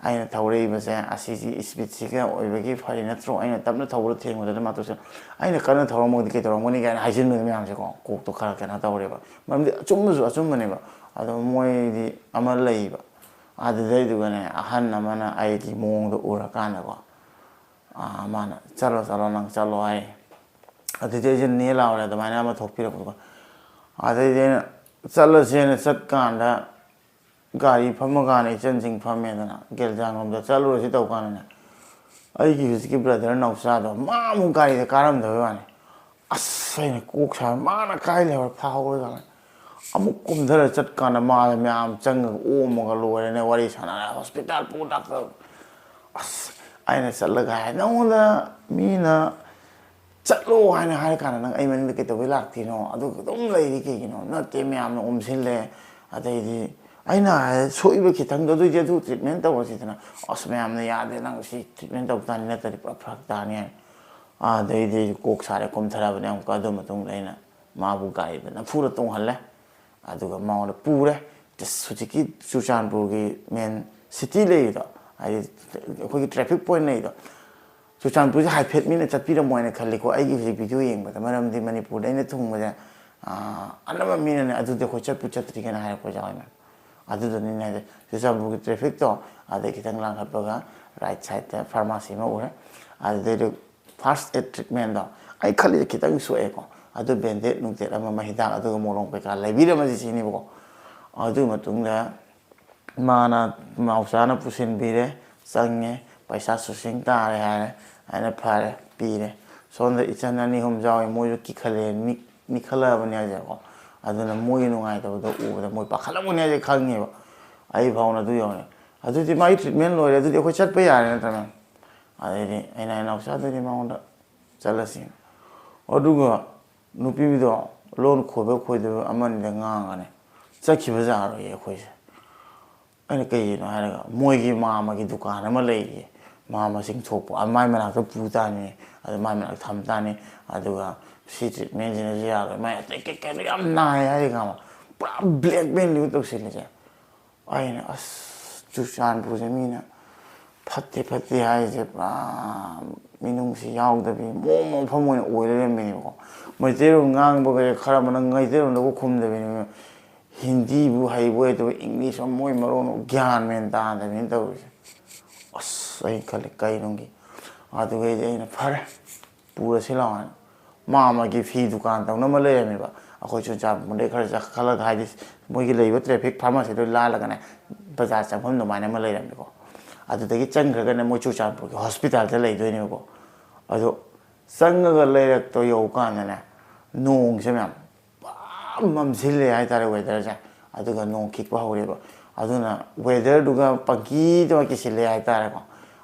ꯑꯩꯅ ꯊꯧꯔꯛꯏꯕꯁꯦ ꯑꯁꯤꯁꯤ ꯏꯁꯄꯤꯠꯁꯤꯒ ꯑꯣꯏꯕꯒꯤ ꯐꯔꯤ ꯅꯠꯇ꯭ꯔꯣ ꯑꯩꯅ ꯇꯞꯅ ꯊꯧꯕꯗ ꯊꯦꯡꯕꯗ ꯃꯥꯇꯣꯁꯦ ꯑꯩꯅ ꯀꯟꯅ ꯊꯧꯔꯝꯃꯒꯗꯤ ꯀꯩꯗꯧꯔꯝꯒꯅꯤ ꯀꯥꯏꯅ ꯍꯥꯏꯖꯤꯟꯕꯗ ꯃꯌꯥꯝꯁꯦꯀꯣ ꯀꯣꯛꯇꯣ ꯈꯔ ꯀꯩꯅꯣ ꯇꯧꯔꯦꯕ ꯃꯔꯝꯗꯤ ꯑꯆꯨꯝꯕꯁꯨ ꯑꯆꯨꯝꯕꯅꯦꯕ ꯑꯗꯣ ꯃꯣꯏꯗꯤ ꯑꯃ ꯂꯩꯕ ꯑꯗꯨꯗꯩꯗꯨꯒꯅꯦ ꯑꯍꯟ ꯑꯃꯅ ꯑꯩꯒꯤ ꯃꯑꯣꯡꯗꯣ ꯎꯔꯀꯥꯟꯗꯀꯣ ꯃꯥꯅ ꯆꯠꯂꯣ ꯆꯠꯂꯣ ꯅꯪ ꯆꯠꯂꯣ ꯍꯥꯏ ꯑꯗꯨꯗꯤ ꯑꯩꯁꯦ ꯅꯦ ꯂꯥꯎꯔꯦ ꯑꯗꯨꯃꯥꯏꯅ ꯑꯃ ꯊꯣꯛꯄꯤꯔꯛꯄꯗꯣ ꯑꯗꯩꯗꯤ ꯑꯩꯅ ꯆꯠꯂꯁꯦꯅ ꯆꯠꯀꯥꯟꯗ ꯒꯥꯔꯤ ꯐꯝꯃꯀꯥꯟꯗ ꯏꯆꯟꯁꯤꯡ ꯐꯝꯃꯦꯗꯅ ꯒꯦꯜꯖꯥꯡꯂꯣꯝꯗ ꯆꯠꯂꯨꯔꯁꯤ ꯇꯧꯀꯥꯟꯗꯅꯦ ꯑꯩꯒꯤ ꯍꯧꯖꯤꯛꯀꯤ ꯕ꯭ꯔꯗꯔ ꯅꯥꯎꯆꯥꯗꯣ ꯃꯥ ꯑꯃꯨꯛ ꯒꯥꯔꯤꯗ ꯀꯥꯔꯝꯗꯕꯩ ꯋꯥꯅꯤ ꯑꯁ ꯑꯩꯅ ꯀꯣꯛ ꯁꯥꯕ ꯃꯥꯅ ꯀꯥꯏ ꯂꯩꯍꯧꯔꯦ ꯐꯥꯍꯧꯔꯒ ꯑꯃꯨꯛ ꯀꯨꯝꯊꯔ ꯆꯠꯀꯥꯟꯗ ꯃꯥꯗ ꯃꯌꯥꯝ ꯆꯪꯉꯒ ꯑꯣꯝꯃꯒ ꯂꯣꯏꯔꯦꯅꯦ ꯋꯥꯔꯤ ꯁꯥꯟꯅꯔꯦ ꯍꯣꯁꯄꯤꯇꯥꯜ ꯄꯨ ꯗꯥꯛꯇꯔ ꯑꯁ ꯑꯩꯅ ꯆꯠꯂꯒ ꯍꯥꯏ ꯅꯪꯉꯣꯟꯗ ꯃꯤꯅ ꯆꯠꯂꯣ ꯍꯥꯏꯅ ꯍꯥꯏꯔ ꯀꯥꯟꯗ ꯅꯪ ꯑꯩ ꯃꯅꯤꯡꯗ ꯀꯩꯗꯧꯕꯩ ꯂꯥꯛꯇꯤꯅꯣ ꯑꯗꯨꯒ ꯑꯗꯨꯝ ꯂꯩꯔꯤ ꯀꯩꯒꯤꯅꯣ ꯅꯠꯇꯦ ꯃꯌꯥꯝꯅ ꯑꯣꯝꯁꯤꯜꯂꯦ ꯑꯗꯩꯗꯤ ꯑꯩꯅ ꯁꯣꯛꯏꯕ ꯈꯤꯇꯪꯗꯣ ꯑꯗꯨꯏꯗꯤ ꯑꯗꯨ ꯇ꯭ꯔꯤꯠꯃꯦꯟ ꯇꯧꯔꯁꯤꯗꯅ ꯑꯁ ꯃꯌꯥꯝꯅ ꯌꯥꯗꯦ ꯅꯪ ꯁꯤ ꯇ꯭ꯔꯤꯠꯃꯦꯟ ꯇꯧ ꯇꯥꯅꯤ ꯅꯠꯇ꯭ꯔꯗꯤ ꯄꯨꯔꯥ ꯐꯔꯛ ꯇꯥꯅꯤ ꯍꯥꯏ ꯑꯗꯩꯗꯤ ꯀꯣꯛ ꯁꯥꯔꯦ ꯀꯨꯝꯊꯔꯕꯅꯦ ꯑꯃꯨꯛꯀ ꯑꯗꯨ ꯃꯇꯨꯡꯗ ꯑꯩꯅ ꯃꯥꯕꯨ ꯒꯥꯔꯤꯗ ꯅꯝꯐꯨꯗ ꯇꯣꯡꯍꯜꯂꯦ ꯑꯗꯨꯒ ꯃꯉꯣꯟꯗ ꯄꯨꯔꯦ ꯍꯧꯖꯤꯛꯀꯤ ꯆꯨꯔꯆꯥꯟꯄꯨꯔꯒꯤ ꯃꯦꯟ ꯁꯤꯇꯤ ꯂꯩꯔꯤꯗꯣ ꯍꯥꯏꯗꯤ ꯑꯩꯈꯣꯏꯒꯤ ꯇ꯭ꯔꯥꯐꯤꯛ ꯄꯣꯏꯟ ꯂꯩꯔꯤꯗꯣ ꯆꯨꯔꯆꯥꯟꯄꯨꯔꯁꯦ ꯍꯥꯏꯐꯦꯠ ꯃꯤꯅ ꯆꯠꯄꯤꯔꯝꯃꯣꯏꯅ ꯈꯜꯂꯤꯀꯣ ꯑꯩꯒꯤ ꯍꯧꯖꯤꯛ ꯚꯤꯗꯤꯑꯣ ꯌꯦꯡꯕꯗ ꯃꯔꯝꯗꯤ ꯃꯅꯤꯄꯨꯔꯗ ꯑꯩꯅ ꯊꯨꯡꯕꯁꯦ ꯑꯅꯝꯕ ꯃꯤꯅꯅꯦ ꯑꯗꯨꯗꯤ ꯑꯩꯈꯣꯏ ꯆꯠꯇ꯭ꯔꯤꯒꯅ ꯍꯥꯏꯔꯛꯄ ꯌꯥꯎꯋꯦ ꯃꯦꯝ ꯑꯗꯨꯗꯨꯅꯤꯅꯦ ꯍꯥꯏꯗꯤ ꯆꯨꯔꯆꯥꯟꯄꯨꯔꯒꯤ ꯇ꯭ꯔꯥꯐꯤꯛꯇꯣ ꯑꯗꯩ ꯈꯤꯇꯪ ꯂꯥꯟꯈꯠꯄꯒ ꯔꯥꯏꯠ ꯁꯥꯏꯗꯇ ꯐꯥꯔꯃꯥꯁꯤ ꯑꯃ ꯎꯔꯦ ꯑꯗꯨꯗꯩꯗ ꯐꯥꯔꯁ ꯑꯦꯗ ꯇ꯭ꯔꯤꯠꯃꯦꯟꯗꯣ ꯑꯩ ꯈꯜꯂꯤꯁꯦ ꯈꯤꯇꯪ ꯁꯣꯛꯑꯦꯀꯣ ꯑꯗꯨ ꯕꯦꯟꯗꯦꯠ ꯅꯨꯡꯇꯦꯠ ꯑꯃ ꯍꯤꯗꯥꯛ ꯑꯗꯨꯒ ꯃꯣꯂꯣꯝ ꯀꯩꯀꯥ ꯂꯩꯕꯤꯔꯝꯃꯁꯤ ꯁꯤꯅꯦꯕꯀꯣ ꯑꯗꯨꯒꯤ ꯃꯇꯨꯡꯗ ꯃꯥꯅ ꯅꯥꯎꯆꯥꯅ ꯄꯨꯁꯤꯟꯕꯤꯔꯦ ꯆꯪꯉꯦ ꯄꯩꯁꯥ ꯁꯨꯁꯤꯡ ꯇꯥꯔꯦ ꯍꯥꯏꯔꯦ ꯑꯩꯅ ꯐꯔꯦ ꯄꯤꯔꯦ ꯁꯣꯝꯗ ꯏꯆꯟ ꯑꯅꯤ ꯑꯍꯨꯝ ꯌꯥꯎꯋꯦ ꯃꯣꯏꯁꯨ ꯀꯤꯈꯠꯂꯛꯑꯦ ꯅꯤꯛꯈꯠꯂꯛꯑꯕꯅꯦ ꯍꯥꯏꯁꯦꯀꯣ ꯑꯗꯨꯅ ꯃꯣꯏꯒꯤ ꯅꯨꯡꯉꯥꯏꯇꯕꯗꯣ ꯎꯕꯗ ꯃꯣꯏ ꯄꯥꯈꯠꯂꯝꯒꯅꯤ ꯍꯥꯏꯁꯦ ꯈꯪꯉꯦꯕ ꯑꯩ ꯐꯥꯎꯅ ꯑꯗꯨ ꯌꯧꯔꯦ ꯑꯗꯨꯗꯤ ꯃꯥꯒꯤ ꯇ꯭ꯔꯤꯠꯃꯦꯟ ꯂꯣꯏꯔꯦ ꯑꯗꯨꯗꯤ ꯑꯩꯈꯣꯏ ꯆꯠꯄ ꯌꯥꯔꯦ ꯅꯠꯇ꯭ꯔ ꯃꯦꯝ ꯑꯗꯩꯗꯤ ꯑꯩꯅ ꯅꯥꯎꯆꯥꯗꯗꯤ ꯃꯉꯣꯟꯗ ꯆꯠꯂꯁꯤ ꯑꯗꯨꯒ ꯅꯨꯄꯤꯗꯣ ꯂꯣꯟ ꯈꯣꯏꯕ ꯈꯣꯏꯗꯕ ꯑꯃꯅꯤꯗ ꯉꯥꯡꯉꯅꯤ ꯆꯠꯈꯤꯕ ꯌꯥꯔꯣꯏꯌꯦ ꯑꯩꯈꯣꯏꯁꯦ ꯑꯩꯅ ꯀꯩꯒꯤꯅꯣ ꯍꯥꯏꯔꯒ ꯃꯣꯏꯒꯤ ꯃꯥꯃꯒꯤ ꯗꯨꯀꯥꯟ ꯑꯃ ꯂꯩꯌꯦ ꯃꯥ ꯃꯁꯤꯡ ꯊꯣꯛꯄ ꯃꯥꯏ ꯃꯅꯥꯛꯇ ꯄꯨ ꯇꯥꯅꯤ ꯑꯗꯨ ꯃꯥꯏ ꯃꯅꯥꯛꯇ ꯊꯝ ꯇꯥꯅꯤ ꯑꯗꯨꯒ ꯁꯤ ꯇ꯭ꯔꯤꯠꯃꯦꯟꯁꯤꯅꯁꯨ ꯌꯥꯔꯣꯏ ꯃꯥꯏ ꯑꯇꯩ ꯀꯩꯀꯩꯅꯣ ꯌꯥꯝ ꯅꯥꯏ ꯍꯥꯏꯔꯒ ꯄꯨꯔꯥ ꯕ꯭ꯂꯦꯛꯃꯦꯜꯅꯤꯕ ꯇꯧꯁꯤꯜꯂꯤꯁꯦ ꯑꯩꯅ ꯑꯁ ꯆꯨꯔꯆꯥꯟꯄꯨꯔꯁꯦ ꯃꯤꯅ ꯐꯠꯇꯦ ꯐꯠꯇꯦ ꯍꯥꯏꯔꯤꯁꯦ ꯄꯨꯔꯥ ꯃꯤꯅꯨꯡꯁꯤ ꯌꯥꯎꯗꯕꯤ ꯃꯑꯣꯡ ꯃꯐꯝ ꯑꯣꯏꯅ ꯑꯣꯏꯔ ꯂꯩꯔꯝꯃꯤꯅꯦꯕꯀꯣ ꯃꯩꯇꯩꯔꯣꯟ ꯉꯥꯡꯕꯒ ꯈꯔ ꯑꯃꯅ ꯃꯩꯇꯩꯔꯣꯟꯗꯕꯨ ꯈꯨꯝꯗꯕꯤꯅꯦ ꯍꯤꯟꯗꯤꯕꯨ ꯍꯩꯕꯨ ꯍꯩꯇꯕ ꯏꯪꯂꯤꯁ ꯑꯃ ꯃꯣꯏ ꯃꯔꯣꯟ ꯒ꯭ꯌꯥꯟ ꯃꯦꯟ ꯇꯥꯗꯕꯤꯅ ꯇꯧꯔꯤꯁꯦ ꯑꯁ ꯑꯩ ꯈꯜꯂꯤ ꯀꯩꯅꯨꯡꯒꯤ ꯑꯗꯨꯒꯩꯗꯤ ꯑꯩꯅ ꯐꯔꯦ ꯄꯨꯔꯁꯤ ꯂꯥꯛꯑꯣ ꯍꯥꯏꯅ ꯃꯥ ꯑꯃꯒꯤ ꯐꯤ ꯗꯨꯀꯥꯟ ꯇꯧꯅꯕ ꯂꯩꯔꯝꯃꯦꯕ ꯑꯩꯈꯣꯏ ꯆꯨꯔꯆꯥꯟꯄꯨꯔꯗꯩ ꯈꯔ ꯆꯠꯈꯠꯂꯒ ꯍꯥꯏꯗꯤ ꯃꯣꯏꯒꯤ ꯂꯩꯔꯤꯕ ꯇ꯭ꯔꯥꯐꯤꯛ ꯐꯥꯔꯃꯥꯁꯤꯗꯣ ꯂꯥꯜꯂꯒꯅꯦ ꯕꯖꯥꯔ ꯆꯪꯐꯝ ꯑꯗꯨꯃꯥꯏꯅ ꯑꯃ ꯂꯩꯔꯝꯃꯦꯀꯣ ꯑꯗꯨꯗꯒꯤ ꯆꯪꯈ꯭ꯔꯒꯅ ꯃꯣꯏ ꯆꯨꯔꯆꯥꯟꯄꯨꯔꯒꯤ ꯍꯣꯁꯄꯤꯇꯥꯜꯗ ꯂꯩꯗꯣꯏꯅꯦꯕꯀꯣ ꯑꯗꯣ ꯆꯪꯉꯒ ꯂꯩꯔꯛꯇꯣ ꯌꯧꯀꯥꯟꯗꯅꯦ ꯅꯣꯡꯁꯦ ꯃꯌꯥꯝ ꯃꯝꯁꯤꯜꯂꯦ ꯍꯥꯏꯇꯥꯔꯦ ꯋꯦꯗꯔꯁꯦ ꯑꯗꯨꯒ ꯅꯣꯡ ꯈꯤꯛꯄ ꯍꯧꯔꯦꯕ ꯑꯗꯨꯅ ꯋꯦꯗꯔꯗꯨꯒ ꯄꯪꯀꯤꯗꯨꯃ ꯀꯤꯁꯤꯜꯂꯦ ꯍꯥꯏꯇꯥꯔꯦꯀꯣ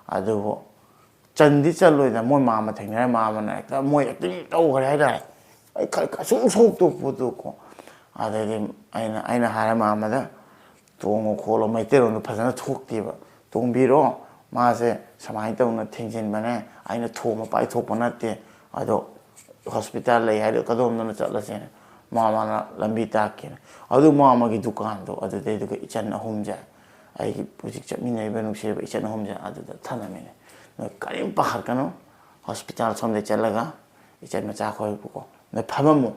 ꯑꯗꯨꯕꯨ ꯆꯟꯗꯤ ꯆꯜꯂꯣꯏꯗ ꯃꯣꯏ ꯃꯥꯃ ꯊꯦꯡꯅꯔ ꯃꯥꯃꯅ ꯍꯦꯛꯇ ꯃꯣꯏ ꯑꯦꯛꯇꯤꯡ ꯇꯧꯈ꯭ꯔꯦ ꯍꯥꯏꯇꯥꯔꯦ ꯑꯩ ꯀꯩꯁꯨ ꯁꯣꯛꯇꯣꯛꯄꯗꯨꯀꯣ ꯑꯗꯩꯗꯤ ꯑꯩꯅ ꯍꯥꯏꯔ ꯃꯥꯃꯗ ꯇꯣꯡꯉꯣ ꯈꯣꯠꯂꯣ ꯃꯩꯇꯩꯔꯣꯟꯗꯣ ꯐꯖꯅ ꯊꯣꯛꯇꯦꯕ ꯇꯣꯡꯕꯤꯔꯣ ꯃꯥꯁꯦ ꯁꯨꯃꯥꯏꯅ ꯇꯧꯅ ꯊꯦꯡꯖꯤꯟꯕꯅꯦ ꯑꯩꯅ ꯊꯣꯝꯃ ꯄꯥꯏꯊꯣꯛꯄ ꯅꯠꯇꯦ ꯑꯗꯣ ꯍꯣꯁꯄꯤꯇꯥꯜ ꯂꯩ ꯍꯥꯏꯗꯣ ꯀꯗꯣꯝꯗꯅ ꯆꯠꯂꯁꯦꯅ ꯃꯥꯃꯅ ꯂꯝꯕꯤ ꯇꯥꯛꯀꯦꯅ ꯑꯗꯨ ꯃꯥꯃꯒꯤ ꯗꯨꯀꯥꯟꯗꯣ ꯑꯗꯨꯗꯩꯗꯨꯒ ꯏꯆꯟ ꯑꯍꯨꯝꯁꯦ ꯑꯩꯒꯤ ꯍꯧꯖꯤꯛ ꯆꯠꯃꯤꯟꯅꯔꯤꯕ ꯅꯨꯡꯁꯤꯔꯕ ꯏꯆꯟ ꯑꯍꯨꯝꯁꯦ ꯑꯗꯨꯗ ꯊꯅꯝꯃꯤꯅꯦ ꯅꯣꯏ ꯀꯔꯤꯝ ꯄꯥꯈꯠꯀꯅꯨ ꯍꯣꯁꯄꯤꯇꯥꯜ ꯁꯣꯝꯗꯩ ꯆꯠꯂꯒ ꯏꯆꯟ ꯃꯆꯥ ꯈꯣꯏꯕꯀꯣ ꯅꯣꯏ ꯐꯝꯃꯝꯃꯨ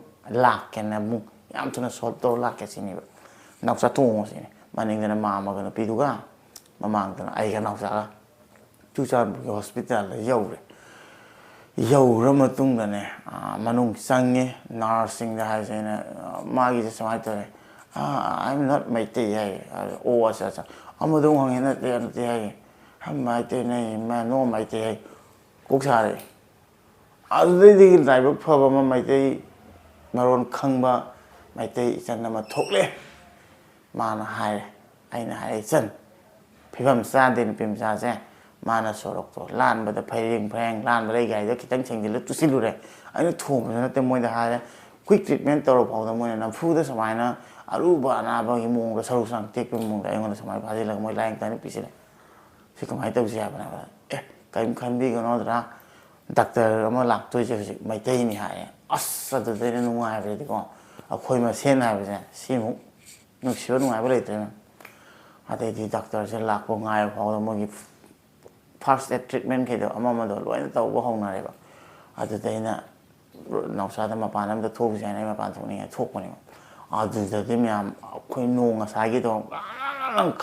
ꯂꯥꯛꯀꯦꯅ ꯑꯃꯨꯛ ꯌꯥꯝ ꯊꯨꯅ ꯁꯣꯜꯕ ꯇꯧꯔ ꯂꯥꯛꯀꯦ ꯁꯤꯅꯦꯕ ꯅꯥꯎꯆꯥ ꯇꯣꯡꯉꯣ ꯁꯤꯅꯦ ꯃꯅꯤꯡꯗꯅ ꯃꯥꯃꯒ ꯅꯨꯄꯤꯗꯨꯒ ꯃꯃꯥꯡꯗꯅ ꯑꯩꯒ ꯅꯥꯎꯆꯥꯒ ꯆꯨꯔꯆꯥꯟꯄꯨꯔꯒꯤ ꯍꯣꯁꯄꯤꯇꯥꯜꯗ ꯌꯧꯔꯦ ꯌꯧꯔ ꯃꯇꯨꯡꯗꯅꯦ ꯃꯅꯨꯡ ꯆꯪꯉꯦ ꯅꯔꯁꯁꯤꯡꯗ ꯍꯥꯏꯁꯦ ꯑꯩꯅ ꯃꯥꯒꯤꯁꯦ ꯁꯨꯃꯥꯏꯅ ꯇꯧꯔꯦ ꯑꯥꯏ ꯑꯦꯝ ꯅꯣꯠ ꯃꯩꯇꯩ ꯍꯥꯏꯌꯦ ꯑꯣ ꯑꯠꯆꯥ ꯑꯠꯆꯥ ꯑꯃꯗꯣ ꯍꯪꯉꯦ ꯅꯠꯇꯦ ꯍꯥꯏꯌꯦ ꯃꯩꯇꯩ ꯅ ꯅꯣ ꯃꯩꯇꯩ ꯍꯥꯏ ꯀꯣꯛ ꯁꯥꯔꯦ ꯑꯗꯨꯗꯩꯗꯤ ꯂꯥꯏꯕꯛ ꯐꯕ ꯑꯃ ꯃꯩꯇꯩ ꯃꯔꯣꯟ ꯈꯪꯕ ꯃꯩꯇꯩ ꯏꯆꯟ ꯑꯃ ꯊꯣꯛꯂꯦ ꯃꯥꯅ ꯍꯥꯏꯔꯦ ꯑꯩꯅ ꯍꯥꯏꯔꯦ ꯏꯆꯟ ꯐꯤꯕꯝ ꯆꯥꯗꯦ ꯅꯨꯄꯤ ꯃꯆꯥꯁꯦ ꯃꯥꯅ ꯁꯣꯔꯣꯛꯇꯣ ꯂꯥꯟꯕꯗ ꯐꯩꯔꯦꯡ ꯐꯩꯔꯦꯡ ꯂꯥꯟꯕꯗ ꯑꯩ ꯒꯥꯔꯤꯗ ꯈꯤꯇꯪ ꯊꯦꯡꯖꯤꯜꯂ ꯇꯨꯁꯤꯜꯂꯨꯔꯦ ꯑꯩꯅ ꯊꯣꯡꯕꯁꯨ ꯅꯠꯇꯦ ꯃꯣꯏꯗ ꯍꯥꯏꯔꯦ ꯀ꯭ꯋꯤꯛ ꯇ꯭ꯔꯤꯠꯃꯦꯟ ꯇꯧꯔ ꯐꯥꯎꯗ ꯃꯣꯏꯅ ꯅꯝꯐꯨꯗ ꯁꯨꯃꯥꯏꯅ ꯑꯔꯨꯕ ꯑꯅꯥꯕꯒꯤ ꯃꯑꯣꯡꯗ ꯁꯔꯨ ꯁꯔꯥꯡ ꯇꯦꯛꯄꯒꯤ ꯃꯑꯣꯡꯗ ꯑꯩꯉꯣꯟꯗ ꯁꯨꯃꯥꯏꯅ ꯐꯥꯖꯤꯜꯂꯒ ꯃꯣꯏ ꯂꯥꯏꯌꯦꯡ ꯄꯤꯁꯤꯜꯂꯦ ꯁꯤ ꯀꯃꯥꯏꯅ ꯇꯧꯁꯤ ꯍꯥꯏꯕꯅꯦꯕ ꯀꯔꯤꯝ ꯈꯟꯕꯤꯒꯅꯣꯗ꯭ꯔꯥ ꯗꯥꯛꯇꯔ ꯑꯃ ꯂꯥꯛꯇꯣꯏꯁꯦ ꯍꯧꯖꯤꯛ ꯃꯩꯇꯩꯅꯤ ꯍꯥꯏꯌꯦ ꯑꯁ ꯑꯗꯨꯗꯩꯅ ꯅꯨꯡꯉꯥꯏꯕꯗꯤꯀꯣ ꯑꯩꯈꯣꯏ ꯃꯁꯦꯟ ꯍꯥꯏꯕꯁꯦ ꯁꯤꯃꯨꯛ ꯅꯨꯡꯁꯤꯕ ꯅꯨꯡꯉꯥꯏꯕ ꯂꯩꯇ꯭ꯔꯦꯅ ꯑꯗꯩꯗꯤ ꯗꯥꯛꯇꯔꯁꯦ ꯂꯥꯛꯄ ꯉꯥꯏꯕ ꯐꯥꯎꯗ ꯃꯣꯏꯒꯤ ꯐꯥꯔꯁ ꯑꯦꯗ ꯇ꯭ꯔꯤꯠꯃꯦꯟꯈꯩꯗꯣ ꯑꯃꯗꯣ ꯂꯣꯏꯅ ꯇꯧꯕ ꯍꯧꯅꯔꯦꯕ ꯑꯗꯨꯗ ꯑꯩꯅ ꯅꯥꯎꯆꯥꯗ ꯃꯄꯥꯟ ꯑꯃꯗ ꯊꯣꯛꯎꯁꯦ ꯍꯥꯏꯅ ꯑꯩ ꯃꯄꯥꯟ ꯊꯣꯛꯅꯤꯡꯉꯦ ꯊꯣꯛꯄꯅꯦꯕ ꯑꯗꯨꯗꯗꯤ ꯃꯌꯥꯝ ꯑꯩꯈꯣꯏ ꯅꯣꯡ ꯉꯁꯥꯏꯒꯤꯗꯣ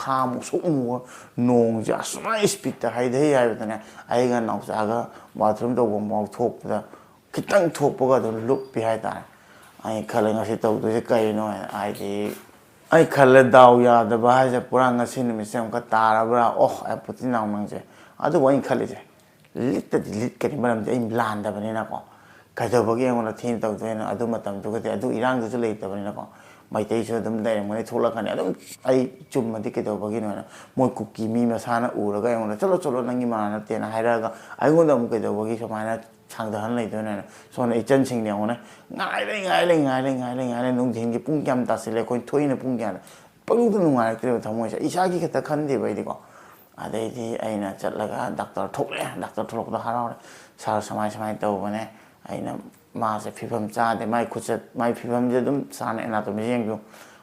ꯈꯥ ꯃꯨꯁꯨꯛ ꯃꯨꯕ ꯅꯣꯡꯁꯦ ꯑꯁꯨꯃꯥꯏꯅ ꯏꯁꯄꯤꯠꯇ ꯍꯩꯊꯩ ꯍꯥꯏꯕꯗꯅꯦ ꯑꯩꯒ ꯅꯥꯎꯆꯥꯒ ꯕꯥꯊꯔꯨꯝ ꯇꯧꯐꯝꯐꯥꯎ ꯊꯣꯛꯄꯗ ꯈꯤꯇꯪ ꯊꯣꯛꯄꯒ ꯑꯗꯨꯝ ꯂꯨꯞꯄꯤ ꯍꯥꯏꯇꯥꯔꯦ ꯑꯩ ꯈꯜꯂꯦ ꯉꯁꯤ ꯇꯧꯗꯣꯏꯁꯦ ꯀꯩꯅꯣ ꯍꯥꯏꯗꯤ ꯑꯩ ꯈꯜꯂꯦ ꯗꯥꯎ ꯌꯥꯗꯕ ꯍꯥꯏꯁꯦ ꯄꯨꯔꯥ ꯉꯁꯤ ꯅꯨꯃꯤꯠꯁꯦ ꯑꯃꯨꯛꯀ ꯇꯥꯔꯕ꯭ꯔꯥ ꯑꯣꯍ ꯑꯩ ꯄꯨꯊꯤ ꯅꯥꯎ ꯅꯪꯁꯦ ꯑꯗꯨꯕꯨ ꯑꯩꯅ ꯈꯜꯂꯤꯁꯦ ꯂꯤꯠꯇꯗꯤ ꯂꯤꯠꯀꯅꯤ ꯃꯔꯝꯗꯤ ꯑꯩ ꯂꯥꯟꯗꯕꯅꯤꯅꯀꯣ ꯀꯩꯗꯧꯕꯒꯤ ꯑꯩꯉꯣꯟꯗ ꯊꯤꯅ ꯇꯧꯗꯣꯏꯅꯣ ꯑꯗꯨ ꯃꯇꯝꯗꯨꯒꯗꯤ ꯑꯗꯨ ꯏꯔꯥꯡꯗꯨꯁꯨ ꯂꯩꯇꯕꯅꯤꯅꯀꯣ ꯃꯩꯇꯩꯁꯨ ꯑꯗꯨꯝ ꯂꯩꯔꯝꯒꯅꯤ ꯊꯣꯛꯂꯛꯀꯅꯤ ꯑꯗꯨꯝ ꯑꯩ ꯆꯨꯝꯃꯗꯤ ꯀꯩꯗꯧꯕꯒꯤꯅꯣꯅ ꯃꯣꯏ ꯀꯨꯀꯤ ꯃꯤ ꯃꯁꯥꯅ ꯎꯔꯒ ꯑꯩꯉꯣꯟꯗ ꯆꯠꯂꯣ ꯆꯠꯂꯣ ꯅꯪꯒꯤ ꯃꯥꯅ ꯅꯠꯇꯦꯅ ꯍꯥꯏꯔꯛꯑꯒ ꯑꯩꯉꯣꯟꯗ ꯑꯃꯨꯛ ꯀꯩꯗꯧꯕꯒꯤ ꯁꯨꯃꯥꯏꯅ ꯁꯥꯡꯊꯍꯟ ꯂꯩꯗꯣꯏꯅꯣꯅ ꯁꯣꯝꯗ ꯏꯆꯟꯁꯤꯡꯅ ꯌꯦꯡꯉꯣꯅꯦ ꯉꯥꯏꯔꯦ ꯅꯨꯡꯊꯤꯟꯒꯤ ꯄꯨꯡ ꯀꯌꯥꯝ ꯇꯥꯁꯤꯜꯂꯦ ꯑꯩꯈꯣꯏ ꯊꯣꯛꯏꯅ ꯄꯨꯡ ꯀꯌꯥꯗ ꯄꯪꯗ ꯅꯨꯡꯉꯥꯏꯔꯛꯇ꯭ꯔꯦꯕ ꯊꯃꯣꯏꯁꯦ ꯏꯁꯥꯒꯤ ꯈꯛꯇ ꯈꯟꯗꯦꯕ ꯑꯩꯗꯤꯀꯣ ꯑꯗꯩꯗꯤ ꯑꯩꯅ ꯆꯠꯂꯒ ꯗꯥꯛꯇꯔ ꯊꯣꯛꯂꯛꯑꯦ ꯗꯥꯛꯇꯔ ꯊꯣꯛꯂꯛꯄꯗ ꯍꯔꯥꯎꯔꯦ ꯁꯥꯔ ꯁꯨꯃꯥꯏꯅ ꯇꯧꯕꯅꯦ ꯑꯩꯅ ꯃꯥꯁꯦ ꯐꯤꯕꯝ ꯆꯥꯗꯦ ꯃꯥꯏ ꯈꯨꯆꯠ ꯃꯥꯏ ꯐꯤꯕꯝꯁꯦ ꯑꯗꯨꯝ ꯁꯥꯔꯅ ꯑꯦꯅꯥꯇꯣꯃꯤꯁꯦ ꯌꯦꯡꯕꯤꯌꯨ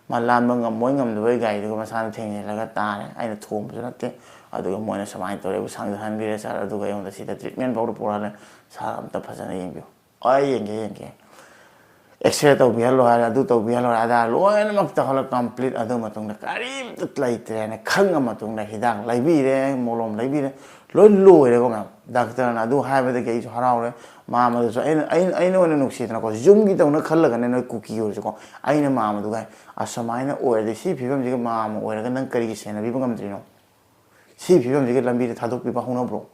ꯃꯥ ꯂꯥꯟꯕ ꯉꯝꯃꯣꯏ ꯉꯝꯗꯕꯒꯤ ꯒꯥꯔꯤꯗꯨꯒ ꯃꯁꯥꯅ ꯊꯦꯡꯖꯤꯜꯂꯒ ꯇꯥꯔꯦ ꯑꯩꯅ ꯊꯣꯡꯕꯁꯨ ꯅꯠꯇꯦ ꯑꯗꯨꯒ ꯃꯣꯏꯅ ꯁꯨꯃꯥꯏꯅ ꯇꯧꯔꯦꯕꯨ ꯁꯥꯡꯊꯍꯟꯕꯤꯔꯦ ꯁꯥꯔ ꯑꯗꯨꯒ ꯑꯩꯉꯣꯟꯗ ꯁꯤꯗ ꯇ꯭ꯔꯤꯠꯃꯦꯟ ꯐꯥꯎꯗ ꯄꯨꯔꯛꯍꯜꯂꯦ ꯁꯥꯔ ꯑꯝꯇ ꯐꯖꯅ ꯌꯦꯡꯕꯤꯌꯨ ꯑꯩ ꯌꯦꯡꯒꯦ ꯑꯦꯛꯁꯔꯦ ꯇꯧꯕꯤꯍꯜꯂꯣ ꯍꯥꯏꯔꯦ ꯑꯗꯨ ꯇꯧꯕꯤꯍꯜꯂꯣ ꯍꯥꯏꯔꯦ ꯑꯗꯥ ꯂꯣꯏꯅꯃꯛ ꯇꯧꯍꯜꯂ ꯀꯝꯄ꯭ꯂꯤꯠ ꯑꯗꯨ ꯃꯇꯨꯡꯗ ꯀꯔꯤꯝꯇ ꯂꯩꯇ꯭ꯔꯦꯅ ꯈꯪꯉ ꯃꯇꯨꯡꯗ ꯍꯤꯗꯥꯛ ꯂꯩꯕꯤꯔꯦ ꯃꯣꯂꯣꯝ ꯂꯩꯕꯤꯔꯦ ꯂꯣꯏ ꯂꯣꯏꯔꯦꯀꯣ ꯃꯌꯥꯝ ꯗꯥꯛꯇꯔꯅ ꯑꯗꯨ ꯍꯥꯏꯕꯗꯒꯤ ꯑꯩꯁꯨ ꯍꯔꯥꯎꯔꯦ ꯃꯥꯃꯗꯁꯨ ꯑꯩꯅ ꯑꯣꯏꯅ ꯅꯨꯡꯁꯤꯗꯅꯀꯣ ꯌꯨꯝꯒꯤꯗꯧꯅꯈꯜꯂꯒꯅꯦ ꯅꯣꯏ ꯀꯨꯀꯤ ꯑꯣꯏꯔꯁꯨꯀꯣ ꯑꯩꯅ ꯃꯥꯃꯗꯨꯒ ꯑꯁꯨꯃꯥꯏꯅ ꯑꯣꯏꯔꯗꯤ ꯁꯤ ꯐꯤꯕꯝꯁꯤꯒ ꯃꯥꯃ ꯑꯣꯏꯔꯒ ꯅꯪ ꯀꯔꯤꯒꯤ ꯁꯦꯟꯅꯕꯤꯕ ꯉꯝꯗ꯭ꯔꯤꯅꯣ ꯁꯤ ꯐꯤꯕꯝꯁꯤꯒ ꯂꯝꯕꯤꯗ ꯊꯥꯗꯣꯛꯄꯤꯕ ꯍꯧꯅꯕ꯭ꯔꯣ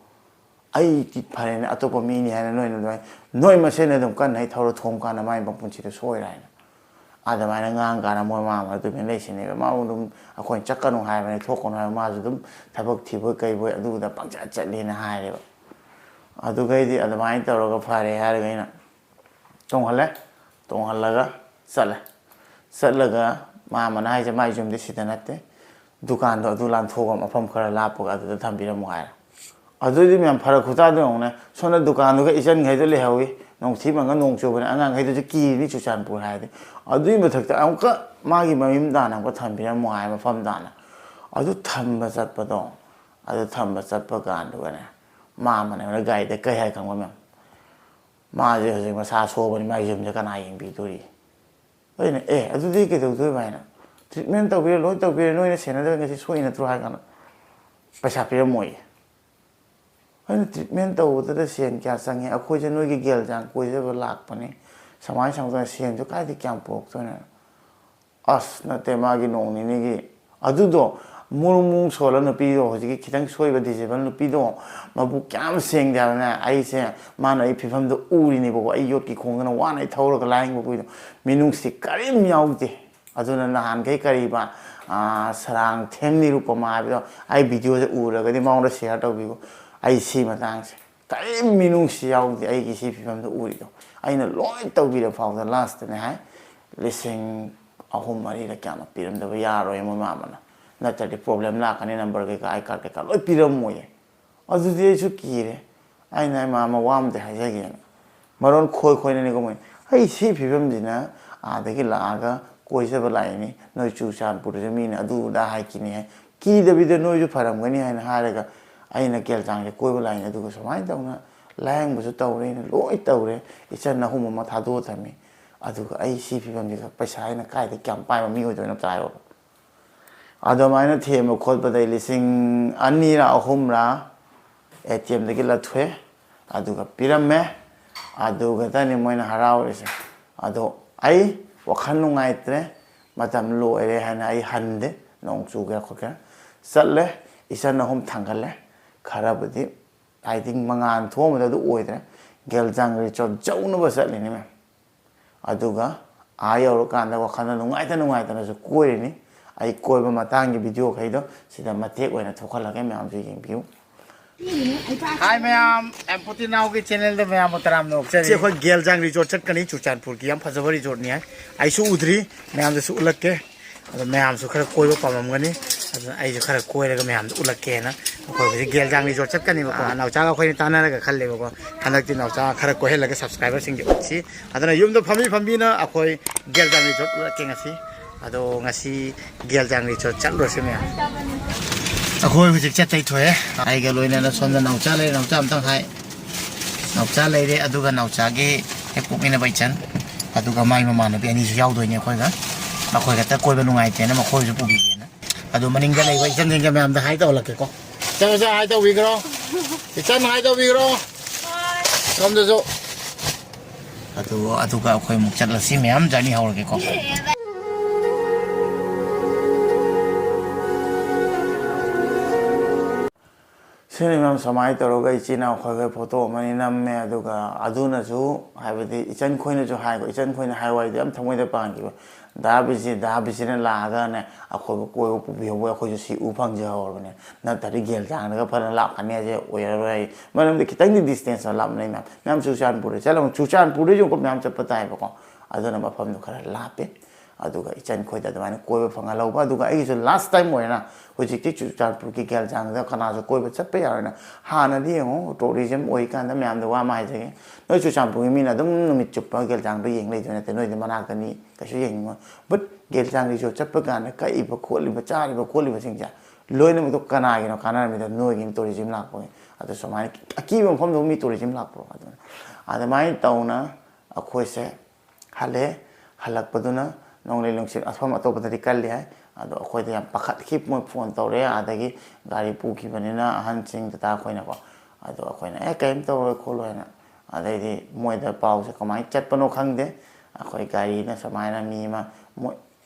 ꯑꯩꯗꯤ ꯐꯔꯦꯅꯦ ꯑꯇꯣꯞꯄ ꯃꯤꯅꯤ ꯍꯥꯏꯅ ꯅꯣꯏꯅ ꯑꯗꯨꯃꯥꯏꯅ ꯅꯣꯏ ꯃꯁꯦꯟ ꯑꯗꯨꯝ ꯀꯟꯅ ꯑꯩ ꯊꯧꯔ ꯊꯣꯡ ꯀꯥꯟꯗ ꯃꯥꯏ ꯃꯄꯨꯟꯁꯤꯗꯣ ꯁꯣꯏꯔꯦ ꯍꯥꯏꯅ ꯑꯗꯨꯃꯥꯏꯅ ꯉꯥꯡ ꯀꯥꯟꯗ ꯃꯣꯏ ꯃꯥꯃ ꯇꯨꯃꯤꯟ ꯂꯩꯁꯤꯅꯦꯕ ꯃꯥꯕꯨ ꯑꯗꯨꯝ ꯑꯩꯈꯣꯏꯅ ꯆꯠꯀꯅꯨ ꯍꯥꯏꯕꯅꯤ ꯊꯣꯛꯀꯅꯨ ꯍꯥꯏꯕ ꯃꯥꯁꯨ ꯑꯗꯨꯝ ꯊꯕꯛ ꯊꯤꯕꯣꯏ ꯀꯩꯕꯣꯏ ꯑꯗꯨꯗ ꯄꯪꯆꯠ ꯆꯠꯂꯦꯅ ꯍꯥꯏꯔꯦꯕ ꯑꯗꯨꯒꯩꯗꯤ ꯑꯗꯨꯃꯥꯏꯅ ꯇꯧꯔꯒ ꯐꯔꯦ ꯍꯥꯏꯔꯒ ꯑꯩꯅ ꯇꯣꯡꯍꯜꯂꯒ ꯆꯠꯂꯒ ꯃꯥꯃꯅ ꯍꯥꯏꯁꯦ ꯃꯥꯏ ꯌꯨꯝꯗꯤ ꯁꯤꯗ ꯅꯠꯇꯦ ꯗꯨꯀꯥꯟꯗꯣ ꯑꯗꯨ ꯂꯥꯟꯊꯣꯛꯑꯒ ꯃꯐꯝ ꯈꯔ ꯂꯥꯞꯄꯒ ꯑꯗꯨꯗ ꯊꯝꯕꯤꯔꯝꯃꯨ ꯍꯥꯏꯔꯦ ꯑꯗꯨꯗꯤ ꯃꯌꯥꯝ ꯐꯔꯛ ꯈꯨꯇꯥꯗꯣ ꯌꯦꯡꯉꯨꯅꯦ ꯁꯣꯝꯗ ꯗꯨꯀꯥꯟꯗꯨꯒ ꯏꯆꯟꯈꯩꯗꯣ ꯂꯩꯍꯧꯋꯤ ꯅꯣꯡꯊꯤ ꯃꯪꯒ ꯅꯣꯡ ꯆꯨꯕꯅꯦ ꯑꯉꯥꯡꯈꯩꯗꯨꯁꯨ ꯀꯤꯔꯤꯅꯤ ꯆꯨꯔꯆꯥꯟꯄꯨꯔ ꯍꯥꯏꯔꯗꯤ ꯑꯗꯨꯒꯤ ꯃꯊꯛꯇ ꯑꯃꯨꯛꯀ ꯃꯥꯒꯤ ꯃꯌꯨꯝ ꯇꯥꯅ ꯑꯃꯨꯛꯀ ꯊꯝꯕꯤꯔꯝꯃꯨ ꯍꯥꯏ ꯃꯐꯝ ꯇꯥꯅ ꯑꯗꯨ ꯊꯝꯕ ꯆꯠꯄ ꯀꯥꯟꯗꯨꯒꯅꯦ ꯃꯥꯃꯅ ꯑꯩꯉꯣꯟꯗ ꯒꯥꯔꯤꯗ ꯀꯩ ꯍꯥꯏ ꯈꯪꯕ ꯃꯌꯥꯝ ꯃꯥꯁꯦ ꯍꯧꯖꯤꯛ ꯃꯁꯥ ꯁꯣꯛꯑꯕꯅꯤ ꯃꯥꯒꯤ ꯌꯨꯝꯁꯦ ꯀꯅꯥ ꯌꯦꯡꯕꯤꯗꯣꯔꯤ ꯑꯩꯅ ꯑꯗꯨꯗꯤ ꯀꯩꯗꯧꯗꯣꯏꯕ ꯍꯥꯏꯅ ꯇ꯭ꯔꯤꯠꯃꯦꯟ ꯇꯧꯕꯤꯔꯦ ꯂꯣꯏ ꯇꯧꯕꯤꯔꯦ ꯅꯣꯏꯅ ꯁꯦꯟꯅꯗꯕ ꯉꯁꯤ ꯁꯣꯛꯏ ꯅꯠꯇ꯭ꯔꯣ ꯍꯥꯏ ꯀꯥꯟꯗ ꯄꯩꯁꯥ ꯄꯤꯔꯝꯃꯣꯏꯌꯦ ꯑꯩꯅ ꯇ꯭ꯔꯤꯠꯃꯦꯟ ꯇꯧꯕꯗꯨꯗ ꯁꯦꯟ ꯀꯌꯥ ꯆꯪꯉꯦ ꯑꯩꯈꯣꯏꯁꯦ ꯅꯣꯏꯒꯤ ꯒꯦꯜꯖꯥꯡ ꯀꯣꯏꯖꯕ ꯂꯥꯛꯄꯅꯤ समाई संगतन सेन जो कायदे क्या पोक्तोने अस नते मागी नोंनिनिगी अदुदो मुरुमुंग सोला नुपीदो हजिकी खितंग सोइबा डिसेबल नुपीदो मबु क्याम सेंग जाबना आइसे माना आई फिफमदो उरिनि बको आई योटकी खोंगना वाना आई थौरग लाइंग बको मिनुंगसि करिम याउदे अदुना नहान कई करीबा सरांग थेमनि रूपमा हाबिदो आई वीडियो से उरगदि माउंडा शेयर तौबिगो आई सी मतांगसे करिम मिनुंगसि याउदे आई की सी फिफमदो उरिदो आइना लोय तौबिरा फाउदा लास्ट ने हाय लिसिंग अहुम मरी क्या पीरमदब यारोय मोय मामना नत्रदि प्रॉब्लम लाकनी नंबर कई आई कार्ड कई लोय पीरमोय अदुदि आइसु कीरे आइना मामा वामदे हाइजगेन मरोन खोय खोयने को मोय आई सी फिफमदिना आदगी लागा कोइसे बलाइनी नोय चुचानपुर मीन अदुदा हाइकिनी है कीदबिदे नोयजु फरमगनी हाइना हारगा आइना केलचांगे कोइबा लाइनी अदुगा समाय तौना लायंगबसु तौरे लोय तौरे इचन अहुम मा थादो थमी अदुगा आई सी फिफमदि पैसा आइना कायदे क्याम पाइबा मी ओइदोना तायो अदमाइना थेम खोदबदai लिसिंग अनीरा अहुमरा एटीएम दगी लथुए अदुगा पिरमे अदुगा तनि मोइना हरावरिसे अदो आई वखन नुंगाइत्रे मतम लोइरे हाना आई हंदे नोंग चुगे खोके चले इसन अहुम थांगले खराबदि आई थिंक मंगान थोमदो ओइद्रे गेलजांग रिचोर्ट जौनबा चलिनि मे अदुगा आयोर कांदा वखन नुंगाइतनासु कोइरिनि आई कोइबा मतांगी वीडियो खैदो सिदा मतेक ओइना थोखलगे म्याम जु येंबियु हाय मैम एम्पुटी नाउ की चैनल दे मैम तराम नो से खोय गेलजांग रिजॉर्ट चटकनी चुचानपुर की हम फजबर रिजॉर्ट नि आई सु उधरी मैम दे सु उलके मैम सु खर कोइबा पाममगनी आई जो खर कोइरगा मैम उलके ना खोय बे गेलजांग रिजॉर्ट चटकनी बको नाउचा का खोय तानारगा खल्ले बको हनकति नाउचा खर कोहेलगे सब्सक्राइबर सिंग उछि अदना युमदो फमी ना अखोय गेलजांग रिजॉर्ट उलके ngasi अदो ngasi गेलजांग रिजॉर्ट चलरोसे मैम अखोय हुजिक चतै थोए आइगा लोइना सोमदा नाउचा ले नाउचा अमतंग हाय नाउचा लेरे अदुगा नाउचा गे हे पुमिना बाइचन अदुगा माइ ममानो बे अनिसु यावदोइने अखोयगा अखोयगा त कोइबा नुंगाइतेना मखोयजु पुबिगेना अदु मनिंगदा लेबा इचन जिंगा मैम दा हाय तौलके को चलो हाय तौबिग्रो इचन हाय तौबिग्रो हाय सोमदजो अदुगा अखोय मुक चलसी मैम जर्नी हौरगे को सेने मैम समाय तौरगा इचिना खोगे फोटो मनि नम्मे अदुगा अदुनसु हाइबदि इचन खोइनसु हाइगो इचन खोइना हाइवाइदि हम थमोइदा पांगिबो दाबिसिने लागाने अखोबो कोइबो पुबियोबो अखोजु सी उफंग जहौरबने नतरि गेल जांगनगा फरन लाखने जे ओयरबाय मनमदि खितंगि डिस्टेंस लामनै मैम चुचानपुर चलो चुचानपुर जो को मैम चपताइबको अदुना मफमदु खरा लापे अदुगा इचन खोइदा दमाने कोइबो फंगा लौबा अदुगा आइसु लास्ट टाइम ओयना हुजिकि चुचानपुर की गेलजांगदा कनासु कोइबो चप्पे यारना हानादि यंगो टूरिज्म ओइ कांदा मैम द वा माइजगे नोय चुचानपुर की मीना दम नुमित चुप्पा गेलजांगदो येंग लेदोने ते नोय मनाकनी कछु येंगो बट गेलजांग रिजो चप्पा कांदा काइबो खोलिबो चारिबो खोलिबो सिंजा लोइना मतो कनागिनो कानारमिदा नोयगिन टूरिज्म लापो अदो समाय अकीबो फमदो मी टूरिज्म लापो अदमाय तौना अखोइसे हले हलकपदुना नोंले लुंगसिन असफम अतोपदि कल्ले है अदो अखोइदे याम पखतखि मोय फोन तौरे आदगी गाड़ी पुखिबनिना अहनसिंग तता अखोइनाको अदो अखोइना ए कैम तौरे खोलोयना अदैदि मोयदा पाउसे कमाय चटपनो खंगदे अखोइ गाड़ीना समायना मीमा मोय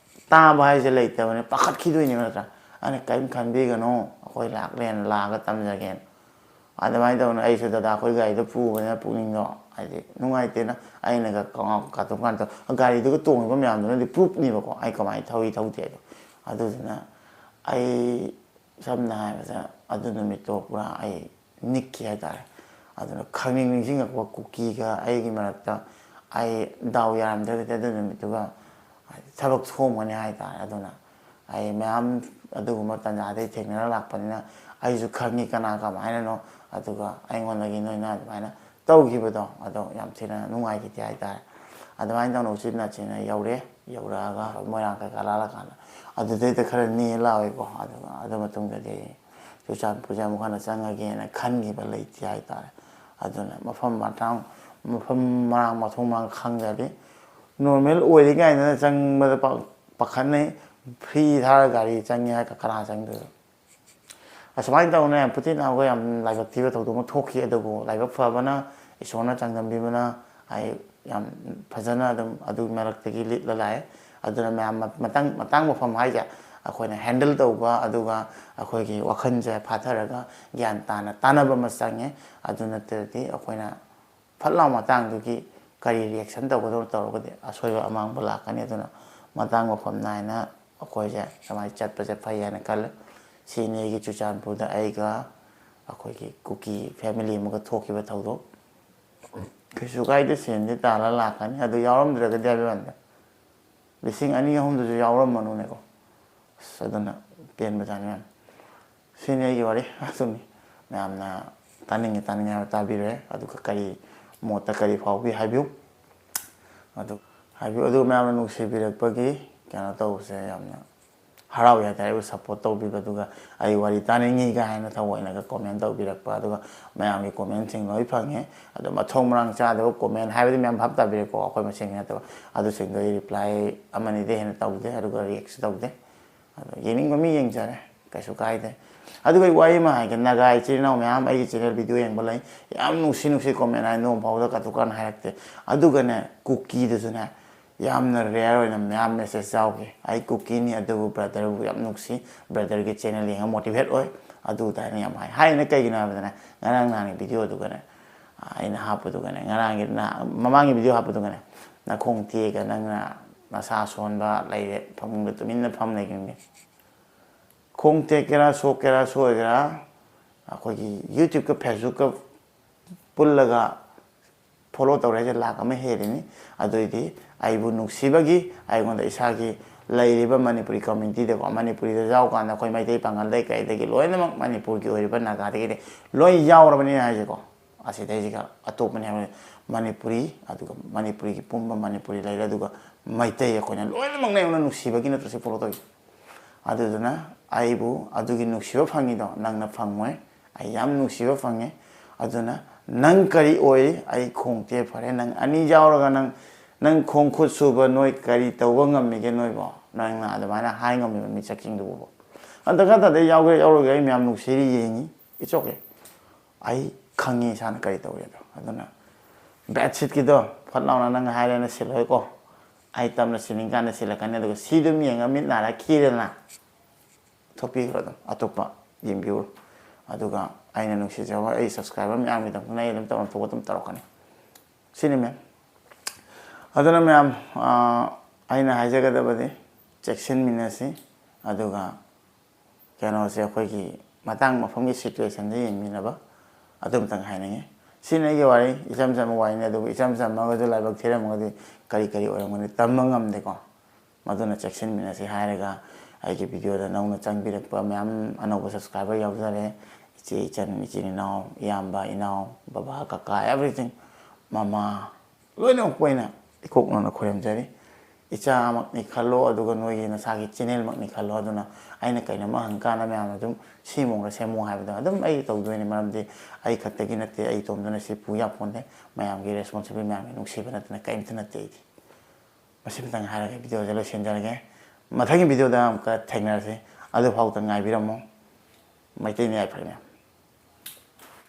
ताबा हाइसे लेतबने पखतखिदोइनि नत्रा अने कैम खनबिगनो अखोइ लाकलेन लागा तमजगेन अदमाय तौना आइसु दादा अखोइ गाड़ीदो पुबने पुनिंगो आदि नुंगाइतेना आइनागा कातोकान तो गाड़ीदो तोंगबो म्यामदोना प्रूफनिबको आइ कमाय थौइ थौते अदुना आई समना हाइबदा अदु नुमितो पुरा आई निक्की हाइतारे अदुना खंगिंग निंसिंगको कुकीगा आइगी मरक्ता आई दाउ यारमदे अदु नुमितोगा थबक थोमगने हाइतारे अदुना आई म्याम अदुगुमा तंजादे थेंगना लाकपनिना आइजु खंगी कना कमायनो अदुगा आइंगोनगी नोइना अदमायना तौगिबदो अदो याम थिना नुंगाइगिते हाइतारे अदमायन तौना उचिना चिना यौरे यौरागा मोयरांग का लाला काना अदुदैते खरा नि लावेको अदु मतुंगदे चुचानपुर मुखाना चंगगेना खनगिबा लैति हाइतारे अदुना मफम मारांग मथों मांग खंगदे नॉर्मल ओइरिगाइना चंगबदा पखनै फ्री थार गाड़ी चंगे हाइ कना चंगदो असमाइन तौना पुति नागो याम लाइबक थिबा थौदो म थोखि अदुबो लाइबक फबना इसोना चंगदम बिबना आई ꯌꯥꯝ ꯐꯖꯅ ꯑꯗꯨꯝ ꯑꯗꯨꯒꯤ ꯃꯔꯛꯇꯒꯤ ꯂꯤꯠꯂ ꯂꯥꯛꯑꯦ ꯑꯗꯨꯅ ꯃꯌꯥꯝ ꯃꯇꯥꯡ ꯃꯐꯝ ꯍꯥꯏꯁꯦ ꯑꯩꯈꯣꯏꯅ ꯍꯦꯟꯗꯜ ꯇꯧꯕ ꯑꯗꯨꯒ ꯑꯩꯈꯣꯏꯒꯤ ꯋꯥꯈꯜꯁꯦ ꯐꯥꯊꯔꯒ ꯒ꯭ꯌꯥꯟ ꯇꯥꯅꯕ ꯑꯃ ꯆꯪꯉꯦ ꯑꯗꯨ ꯅꯠꯇ꯭ꯔꯗꯤ ꯑꯩꯈꯣꯏꯅ ꯐꯠ ꯂꯥꯎ ꯃꯇꯥꯡꯗꯨꯒꯤ ꯀꯔꯤ ꯔꯤꯌꯦꯛꯁꯟ ꯇꯧꯒꯗꯧ ꯇꯧꯔꯒꯗꯤ ꯑꯁꯣꯏꯕ ꯑꯃꯥꯡꯕ ꯂꯥꯛꯀꯅꯤ ꯑꯗꯨꯅ ꯃꯇꯥꯡ ꯃꯐꯝ ꯅꯥꯏꯅ ꯑꯩꯈꯣꯏꯁꯦ ꯁꯨꯃꯥꯏꯅ ꯆꯠꯄꯁꯦ ꯐꯩ ꯍꯥꯏꯅ ꯈꯜꯂꯦ ꯁꯤꯅꯤ ꯑꯩꯒꯤ ꯆꯨꯔꯆꯥꯟꯄꯨꯔꯗ ꯑꯩꯒ ꯑꯩꯈꯣꯏꯒꯤ ꯀꯨꯀꯤ ꯐꯦꯃꯤꯂꯤ ꯑꯃꯒ ꯊꯣꯛꯈꯤꯕ ꯊꯧꯗꯣꯛ ꯀꯩꯁꯨ ꯀꯥꯏꯗꯦ ꯁꯦꯟꯗꯤ ꯇꯥꯜꯂ ꯂꯥꯛꯀꯅꯤ ꯑꯗꯨ ꯌꯥꯎꯔꯝꯗ꯭ꯔꯒꯗꯤ ꯍꯥꯏꯕ ꯋꯥꯅꯤꯗ 2,000-3,000ꯗꯨꯁꯨ ꯌꯥꯎꯔꯝꯃꯅꯨꯅꯦꯀꯣ ꯑꯁ ꯑꯗꯨꯅ ꯄꯦꯟꯕꯖꯥꯠꯅꯤ ꯃꯌꯥꯝ ꯁꯤꯅꯤ ꯑꯩꯒꯤ ꯋꯥꯔꯤ ꯑꯗꯨꯅꯤ ꯃꯌꯥꯝꯅ ꯇꯥꯅꯤꯡꯉꯦ ꯍꯥꯏꯕ ꯇꯥꯕꯤꯔꯦ ꯑꯗꯨꯒ ꯀꯔꯤ ꯃꯣꯠꯇ ꯀꯔꯤ ꯐꯥꯎꯕꯤ ꯍꯥꯏꯕꯤꯌꯨ ꯑꯗꯨ ꯃꯌꯥꯝꯅ ꯅꯨꯡꯁꯤꯕꯤꯔꯛꯄꯒꯤ ꯀꯩꯅꯣ ꯇꯧꯕꯁꯦ ꯌꯥꯝꯅ ꯍꯔꯥꯎꯏ ꯍꯥꯏꯇꯥꯔꯦ ꯑꯩꯕꯨ ꯁꯞꯄꯣꯔꯠ ꯇꯧꯕꯤꯕ ꯑꯗꯨꯒ ꯑꯩ ꯋꯥꯔꯤ ꯇꯥꯅꯤꯡꯉꯤ ꯀꯥꯏꯅ ꯊꯑꯣꯏꯅꯒ ꯀꯣꯃꯦꯟ ꯇꯧꯕꯤꯔꯛꯄ ꯑꯗꯨꯒ ꯃꯌꯥꯝꯒꯤ ꯀꯣꯃꯦꯟꯁꯤꯡ ꯂꯣꯏ ꯐꯪꯉꯦ ꯑꯗꯣ ꯃꯊꯣꯡ ꯃꯔꯥꯡ ꯆꯥꯗꯕ ꯀꯣꯃꯦꯟ ꯍꯥꯏꯕꯗꯤ ꯃꯌꯥꯝ ꯚꯥꯞ ꯇꯥꯕꯤꯔꯦꯀꯣ ꯑꯩꯈꯣই ꯃꯁꯦꯟꯒꯤ ꯅꯠꯇꯕ ꯑꯗꯨꯁꯤꯡꯗꯣ ꯑꯩ ꯔꯤꯄ꯭ꯂꯥꯏ ꯑꯃꯅꯤꯗꯩ ꯍꯦꯟꯅ ꯇꯧꯗꯦ ꯑꯗꯨꯒ ꯔꯤꯌꯦꯛꯁꯨ ꯇꯧꯗꯦ ꯑꯗꯣ ꯌꯦꯡꯅꯤꯡꯕ ꯃꯤ ꯌꯦꯡꯖꯔꯦ ꯀꯩꯁꯨ ꯀꯥꯏꯗꯦ ꯑꯗꯨꯒ ꯑꯩ ꯋꯥꯔꯤ ꯑꯃ ꯍꯥꯏꯒꯦ ꯅꯥꯒꯥ ꯏꯆꯤꯜ ꯏꯅꯥꯎ ꯃꯌꯥꯝ ꯑꯩꯒꯤ ꯆꯦꯅꯦꯜ ꯚꯤꯗꯤꯑꯣ ꯌꯦꯡꯕ ꯂꯩ ꯌꯥꯝ ꯅꯨꯡꯁꯤ ꯀꯣꯃꯦꯟ ꯍꯥꯏ ꯅꯣꯡ ꯐꯥꯎꯗ ꯀꯥꯇꯨꯀꯥꯟ ꯍꯥꯏꯔꯛꯇꯦ ꯑꯗꯨꯒꯅꯦ ꯀꯨꯀꯤꯗꯁꯨꯅꯦ ꯌꯥꯝꯅ ꯔꯦꯌꯔ ꯑꯣꯏꯅ ꯃꯌꯥꯝ ꯃꯦꯁꯦꯖ ꯌꯥꯎꯈꯤ ꯑꯩ ꯀꯨꯀꯤꯅꯤ ꯑꯗꯨꯕꯨ ꯕ꯭ꯔꯗꯔꯕꯨ ꯌꯥꯝ ꯅꯨꯡꯁꯤ ꯕ꯭ꯔꯗꯔꯒꯤ ꯆꯦꯅꯦꯜ ꯌꯦꯡꯉ ꯃꯣꯇꯤꯚꯦꯠ ꯑꯣꯏ ꯑꯗꯨ ꯇꯥꯏꯅ ꯌꯥꯝ ꯍꯥꯏꯅ ꯀꯩꯒꯤꯅꯣ ꯍꯥꯏꯕꯗꯅꯦ ꯉꯔꯥꯡ ꯅꯍꯥꯟꯒꯤ ꯚꯤꯗꯤꯑꯣꯗꯨꯒꯅꯦ ꯑꯩꯅ ꯍꯥꯞꯄꯗꯨꯒꯅꯦ ꯃꯃꯥꯡꯒꯤ ꯚꯤꯗꯤꯑꯣ ꯍꯥꯞꯄꯗꯨꯒꯅꯦ ꯅꯈꯣꯡ ꯇꯦꯛꯑꯒ ꯅꯪꯅ ꯅꯁꯥ ꯁꯣꯟꯕ ꯂꯩꯔꯦ ꯐꯃꯨꯡꯗ ꯇꯨꯃꯤꯟꯅ ꯐꯝ ꯂꯩꯈꯤꯕꯅꯤ ꯈꯣꯡ ꯇꯦꯛꯀꯦꯔꯥ ꯁꯣꯛꯀꯦꯔꯥ ꯁꯣꯏꯒꯦꯔꯥ ꯑꯩꯈꯣꯏꯒꯤ ꯌꯨꯇ꯭ꯌꯨꯕꯀ ꯐꯦꯁꯕꯨꯛꯀ ꯄꯨꯜꯂꯒ ꯐꯣꯂꯣ ꯇꯧꯔꯦ ꯍꯥꯏꯁꯦ ꯂꯥꯛ ꯑꯃ ꯍꯦꯜꯂꯤꯅꯤ ꯑꯗꯨꯏꯗꯤ ꯑꯩꯕꯨ ꯅꯨꯡꯁꯤꯕꯒꯤ ꯑꯩꯉꯣꯟꯗ ꯏꯁꯥꯒꯤ ꯂꯩꯔꯤꯕ ꯃꯅꯤꯄꯨꯔꯤ ꯀꯝꯃ꯭ꯌꯨꯅꯤꯇꯤꯗꯀꯣ ꯃꯅꯤꯄꯨꯔꯤꯗ ꯌꯥꯎꯀꯥꯟꯗ ꯑꯩꯈꯣꯏ ꯃꯩꯇꯩ ꯄꯥꯉꯜꯗꯒꯤ ꯀꯩꯗꯒꯤ ꯂꯣꯏꯅꯃꯛ ꯃꯅꯤꯄꯨꯔꯒꯤ ꯑꯣꯏꯔꯤꯕ ꯅꯥꯒꯥꯗꯒꯤꯗꯤ ꯂꯣꯏ ꯌꯥꯎꯔꯕꯅꯤꯅ ꯍꯥꯏꯁꯦꯀꯣ ꯑꯁꯤꯗꯩꯁꯤꯒ ꯑꯇꯣꯞꯄꯅꯤ ꯍꯥꯏꯕ ꯃꯅꯤꯄꯨꯔꯤ ꯑꯗꯨꯒ ꯃꯅꯤꯄꯨꯔꯤꯒꯤ ꯄꯨꯝꯕ ꯃꯅꯤꯄꯨꯔꯤ ꯂꯩꯔꯦ ꯑꯗꯨꯒ ꯃꯩꯇꯩ ꯑꯩꯈꯣꯏꯅ ꯂꯣꯏꯅꯃꯛꯅ ꯑꯩꯉꯣꯟꯗ ꯅꯨꯡꯁꯤꯕꯒꯤ ꯅꯠꯇ꯭ꯔꯁꯤ ꯐꯣꯂꯣ ꯇꯧꯏ ꯑꯗꯨꯗꯨꯅ ꯑꯩꯕꯨ ꯑꯗꯨꯒꯤ ꯅꯨꯡꯁꯤꯕ ꯐꯪꯉꯤꯗꯣ ꯅꯪꯅ ꯐꯪꯉꯣꯏ ꯑꯩ ꯌꯥꯝ ꯅꯨꯡꯁꯤꯕ ꯐꯪꯉꯦ ꯑꯗꯨꯅ ꯅꯪ ꯀꯔꯤ ꯑꯣꯏ ꯑꯩ ꯈꯣꯡꯇꯦ ꯐꯔꯦ ꯅꯪ ꯑꯅꯤ ꯌꯥꯎꯔꯒ ꯅꯪ ꯈꯣꯡ ꯈꯨꯠ ꯁꯨꯕ ꯅꯣꯏ ꯀꯔꯤ ꯇꯧꯕ ꯉꯝꯃꯤꯒꯦ ꯅꯣꯏꯕꯣ ꯅꯪꯅ ꯑꯗꯨꯃꯥꯏꯅ ꯍꯥꯏ ꯉꯝꯃꯤꯕ ꯃꯤꯁꯛꯁꯤꯡꯗꯨꯕꯨ ꯗꯔꯀꯥꯔ ꯇꯥꯗꯦ ꯌꯥꯎꯒꯦ ꯌꯥꯎꯔꯣꯏꯒꯦ ꯑꯩ ꯃꯌꯥꯝ ꯅꯨꯡꯁꯤꯔꯤ ꯌꯦꯡꯉꯤ ꯏꯠꯁ ꯑꯣꯀꯦ ꯑꯩ ꯈꯪꯉꯤ ꯏꯁꯥꯅ ꯀꯔꯤ ꯇꯧꯔꯦꯗꯣ ꯑꯗꯨꯅ ꯕꯦꯠꯁꯤꯠꯀꯤꯗꯣ ꯐꯠ ꯂꯥꯎꯅ ꯅꯪ ꯍꯥꯏꯔꯦꯅ ꯁꯤꯜꯂꯣꯏꯀꯣ ꯑꯩ ꯇꯞꯅ ꯁꯤꯜꯅꯤꯡꯀꯥꯟꯗ ꯁꯤꯜꯂꯛꯀꯅꯤ ꯑꯗꯨꯒ ꯁꯤꯗꯨꯝ ꯌꯦꯡꯉ ꯃꯤꯠ ꯅꯥꯔ ꯈꯤꯔꯦꯗꯅ ꯊꯣꯛꯄꯤꯈ꯭ꯔꯣ ꯑꯗꯨꯝ ꯑꯇꯣꯞꯄ ꯌꯦꯡꯕꯤꯌꯨ ꯑꯗꯨꯒ ꯑꯩꯅ ꯅꯨꯡꯁꯤꯖꯕ ꯑꯩ ꯁꯕꯁꯀ꯭ꯔꯥꯏꯕꯔ ꯃꯌꯥꯝꯒꯤꯗꯃꯛꯇ ꯑꯩ ꯑꯗꯨꯝ ꯇꯧꯔꯝ ꯊꯣꯛꯄ ꯑꯗꯨꯝ ꯇꯧꯔꯛꯀꯅꯤ ꯁꯤꯅꯤ ꯃꯦꯝ ꯑꯗꯨꯅ ꯃꯌꯥꯝ ꯑꯩꯅ ꯍꯥꯏꯖꯒꯗꯕꯗꯤ ꯆꯦꯛꯁꯤꯟꯃꯤꯟꯅꯁꯤ ꯑꯗꯨꯒ ꯀꯩꯅꯣꯁꯦ ꯑꯩꯈꯣꯏꯒꯤ ꯃꯇꯥꯡ ꯃꯐꯝꯒꯤ ꯁꯤꯆꯨꯋꯦꯁꯟꯗ ꯌꯦꯡꯃꯤꯟꯅꯕ ꯑꯗꯨꯝꯇꯪ ꯍꯥꯏꯅꯤꯡꯉꯤ ꯁꯤꯅꯤ ꯑꯩꯒꯤ ꯋꯥꯔꯤ ꯏꯆꯝ ꯆꯝꯕ ꯋꯥꯔꯤꯅꯤ ꯑꯗꯨꯕꯨ ꯏꯆꯝ ꯆꯝꯃꯒꯁꯨ ꯂꯥꯏꯕꯛ ꯊꯤꯔꯝꯃꯒꯗꯤ ꯀꯔꯤ ꯑꯣꯏꯔꯝꯒꯅꯤ ꯇꯝꯕ ꯉꯝꯗꯦꯀꯣ ꯃꯗꯨꯅ ꯆꯦꯛꯁꯤꯟꯃꯤꯟꯅꯁꯤ ꯍꯥꯏꯔꯒ ꯑꯩꯒꯤ ꯚꯤꯗꯤꯑꯣꯗ ꯅꯧꯅ ꯆꯪꯕꯤꯔꯛꯄ ꯃꯌꯥꯝ ꯑꯅꯧꯕ ꯁꯕꯁꯀ꯭ꯔꯥꯏꯕꯔ ꯌꯥꯎꯖꯔꯦ ꯏꯆꯦ ꯏꯆꯟ ꯏꯆꯤꯟ ꯏꯅꯥꯎ ꯏꯌꯥꯝꯕ ꯏꯅꯥꯎ ꯕꯕꯥ ꯀꯀꯥ ꯑꯦꯕ꯭ꯔꯤꯊꯤꯡ ꯃꯃꯥ ꯂꯣꯏꯅꯃꯛ ꯑꯣꯏꯅ ꯏꯀꯣꯛꯅꯅ ꯈꯣꯏꯔꯝꯖꯔꯤ ꯏꯆꯥꯃꯛꯅꯤ ꯈꯜꯂꯣ ꯑꯗꯨꯒ ꯅꯣꯏꯒꯤ ꯅꯁꯥꯒꯤ ꯆꯦꯅꯦꯜꯃꯛꯅꯤ ꯈꯜꯂꯣ ꯑꯗꯨꯅ ꯑꯩꯅ ꯀꯩꯅꯣꯝꯃ ꯍꯪꯀꯥꯟꯗ ꯃꯌꯥꯝꯅ ꯑꯗꯨꯝ ꯁꯤ ꯃꯑꯣꯡꯗ ꯁꯦꯝꯃꯨ ꯍꯥꯏꯕꯗꯣ ꯑꯗꯨꯝ ꯑꯩ ꯇꯧꯗꯣꯏꯅꯤ ꯃꯔꯝꯗꯤ ꯑꯩ ꯈꯛꯇꯒꯤ ꯅꯠꯇꯦ ꯑꯩ ꯏꯇꯣꯝꯗꯅ ꯁꯤ ꯄꯨ ꯌꯥꯄꯣꯟꯇꯦ ꯃꯌꯥꯝꯒꯤ ꯔꯦꯁꯄꯣꯟꯁꯤꯕꯤꯂꯤ ꯃꯌꯥꯝꯒꯤ ꯅꯨꯡꯁꯤꯕ ꯅꯠꯇꯅ ꯀꯔꯤꯝꯇ ꯅꯠꯇꯦ ꯑꯩꯗꯤ ꯃꯁꯤꯃꯇꯪ ꯍꯥꯏꯔꯒ ꯚꯤꯗꯤꯑꯣꯁꯦ ꯂꯣꯏꯁꯤꯟꯖꯔꯒꯦ ꯃꯊꯪꯒꯤ ꯚꯤꯗꯤꯑꯣꯗ ꯑꯃꯨꯛꯀ ꯊꯦꯡꯅꯔꯁꯤ ꯑꯗꯨꯐꯥꯎꯗ ꯉꯥꯏꯕꯤꯔꯝꯃꯣ ꯃꯩꯇꯩꯅ ꯌꯥꯏꯐꯔꯦ ꯃꯌꯥꯝ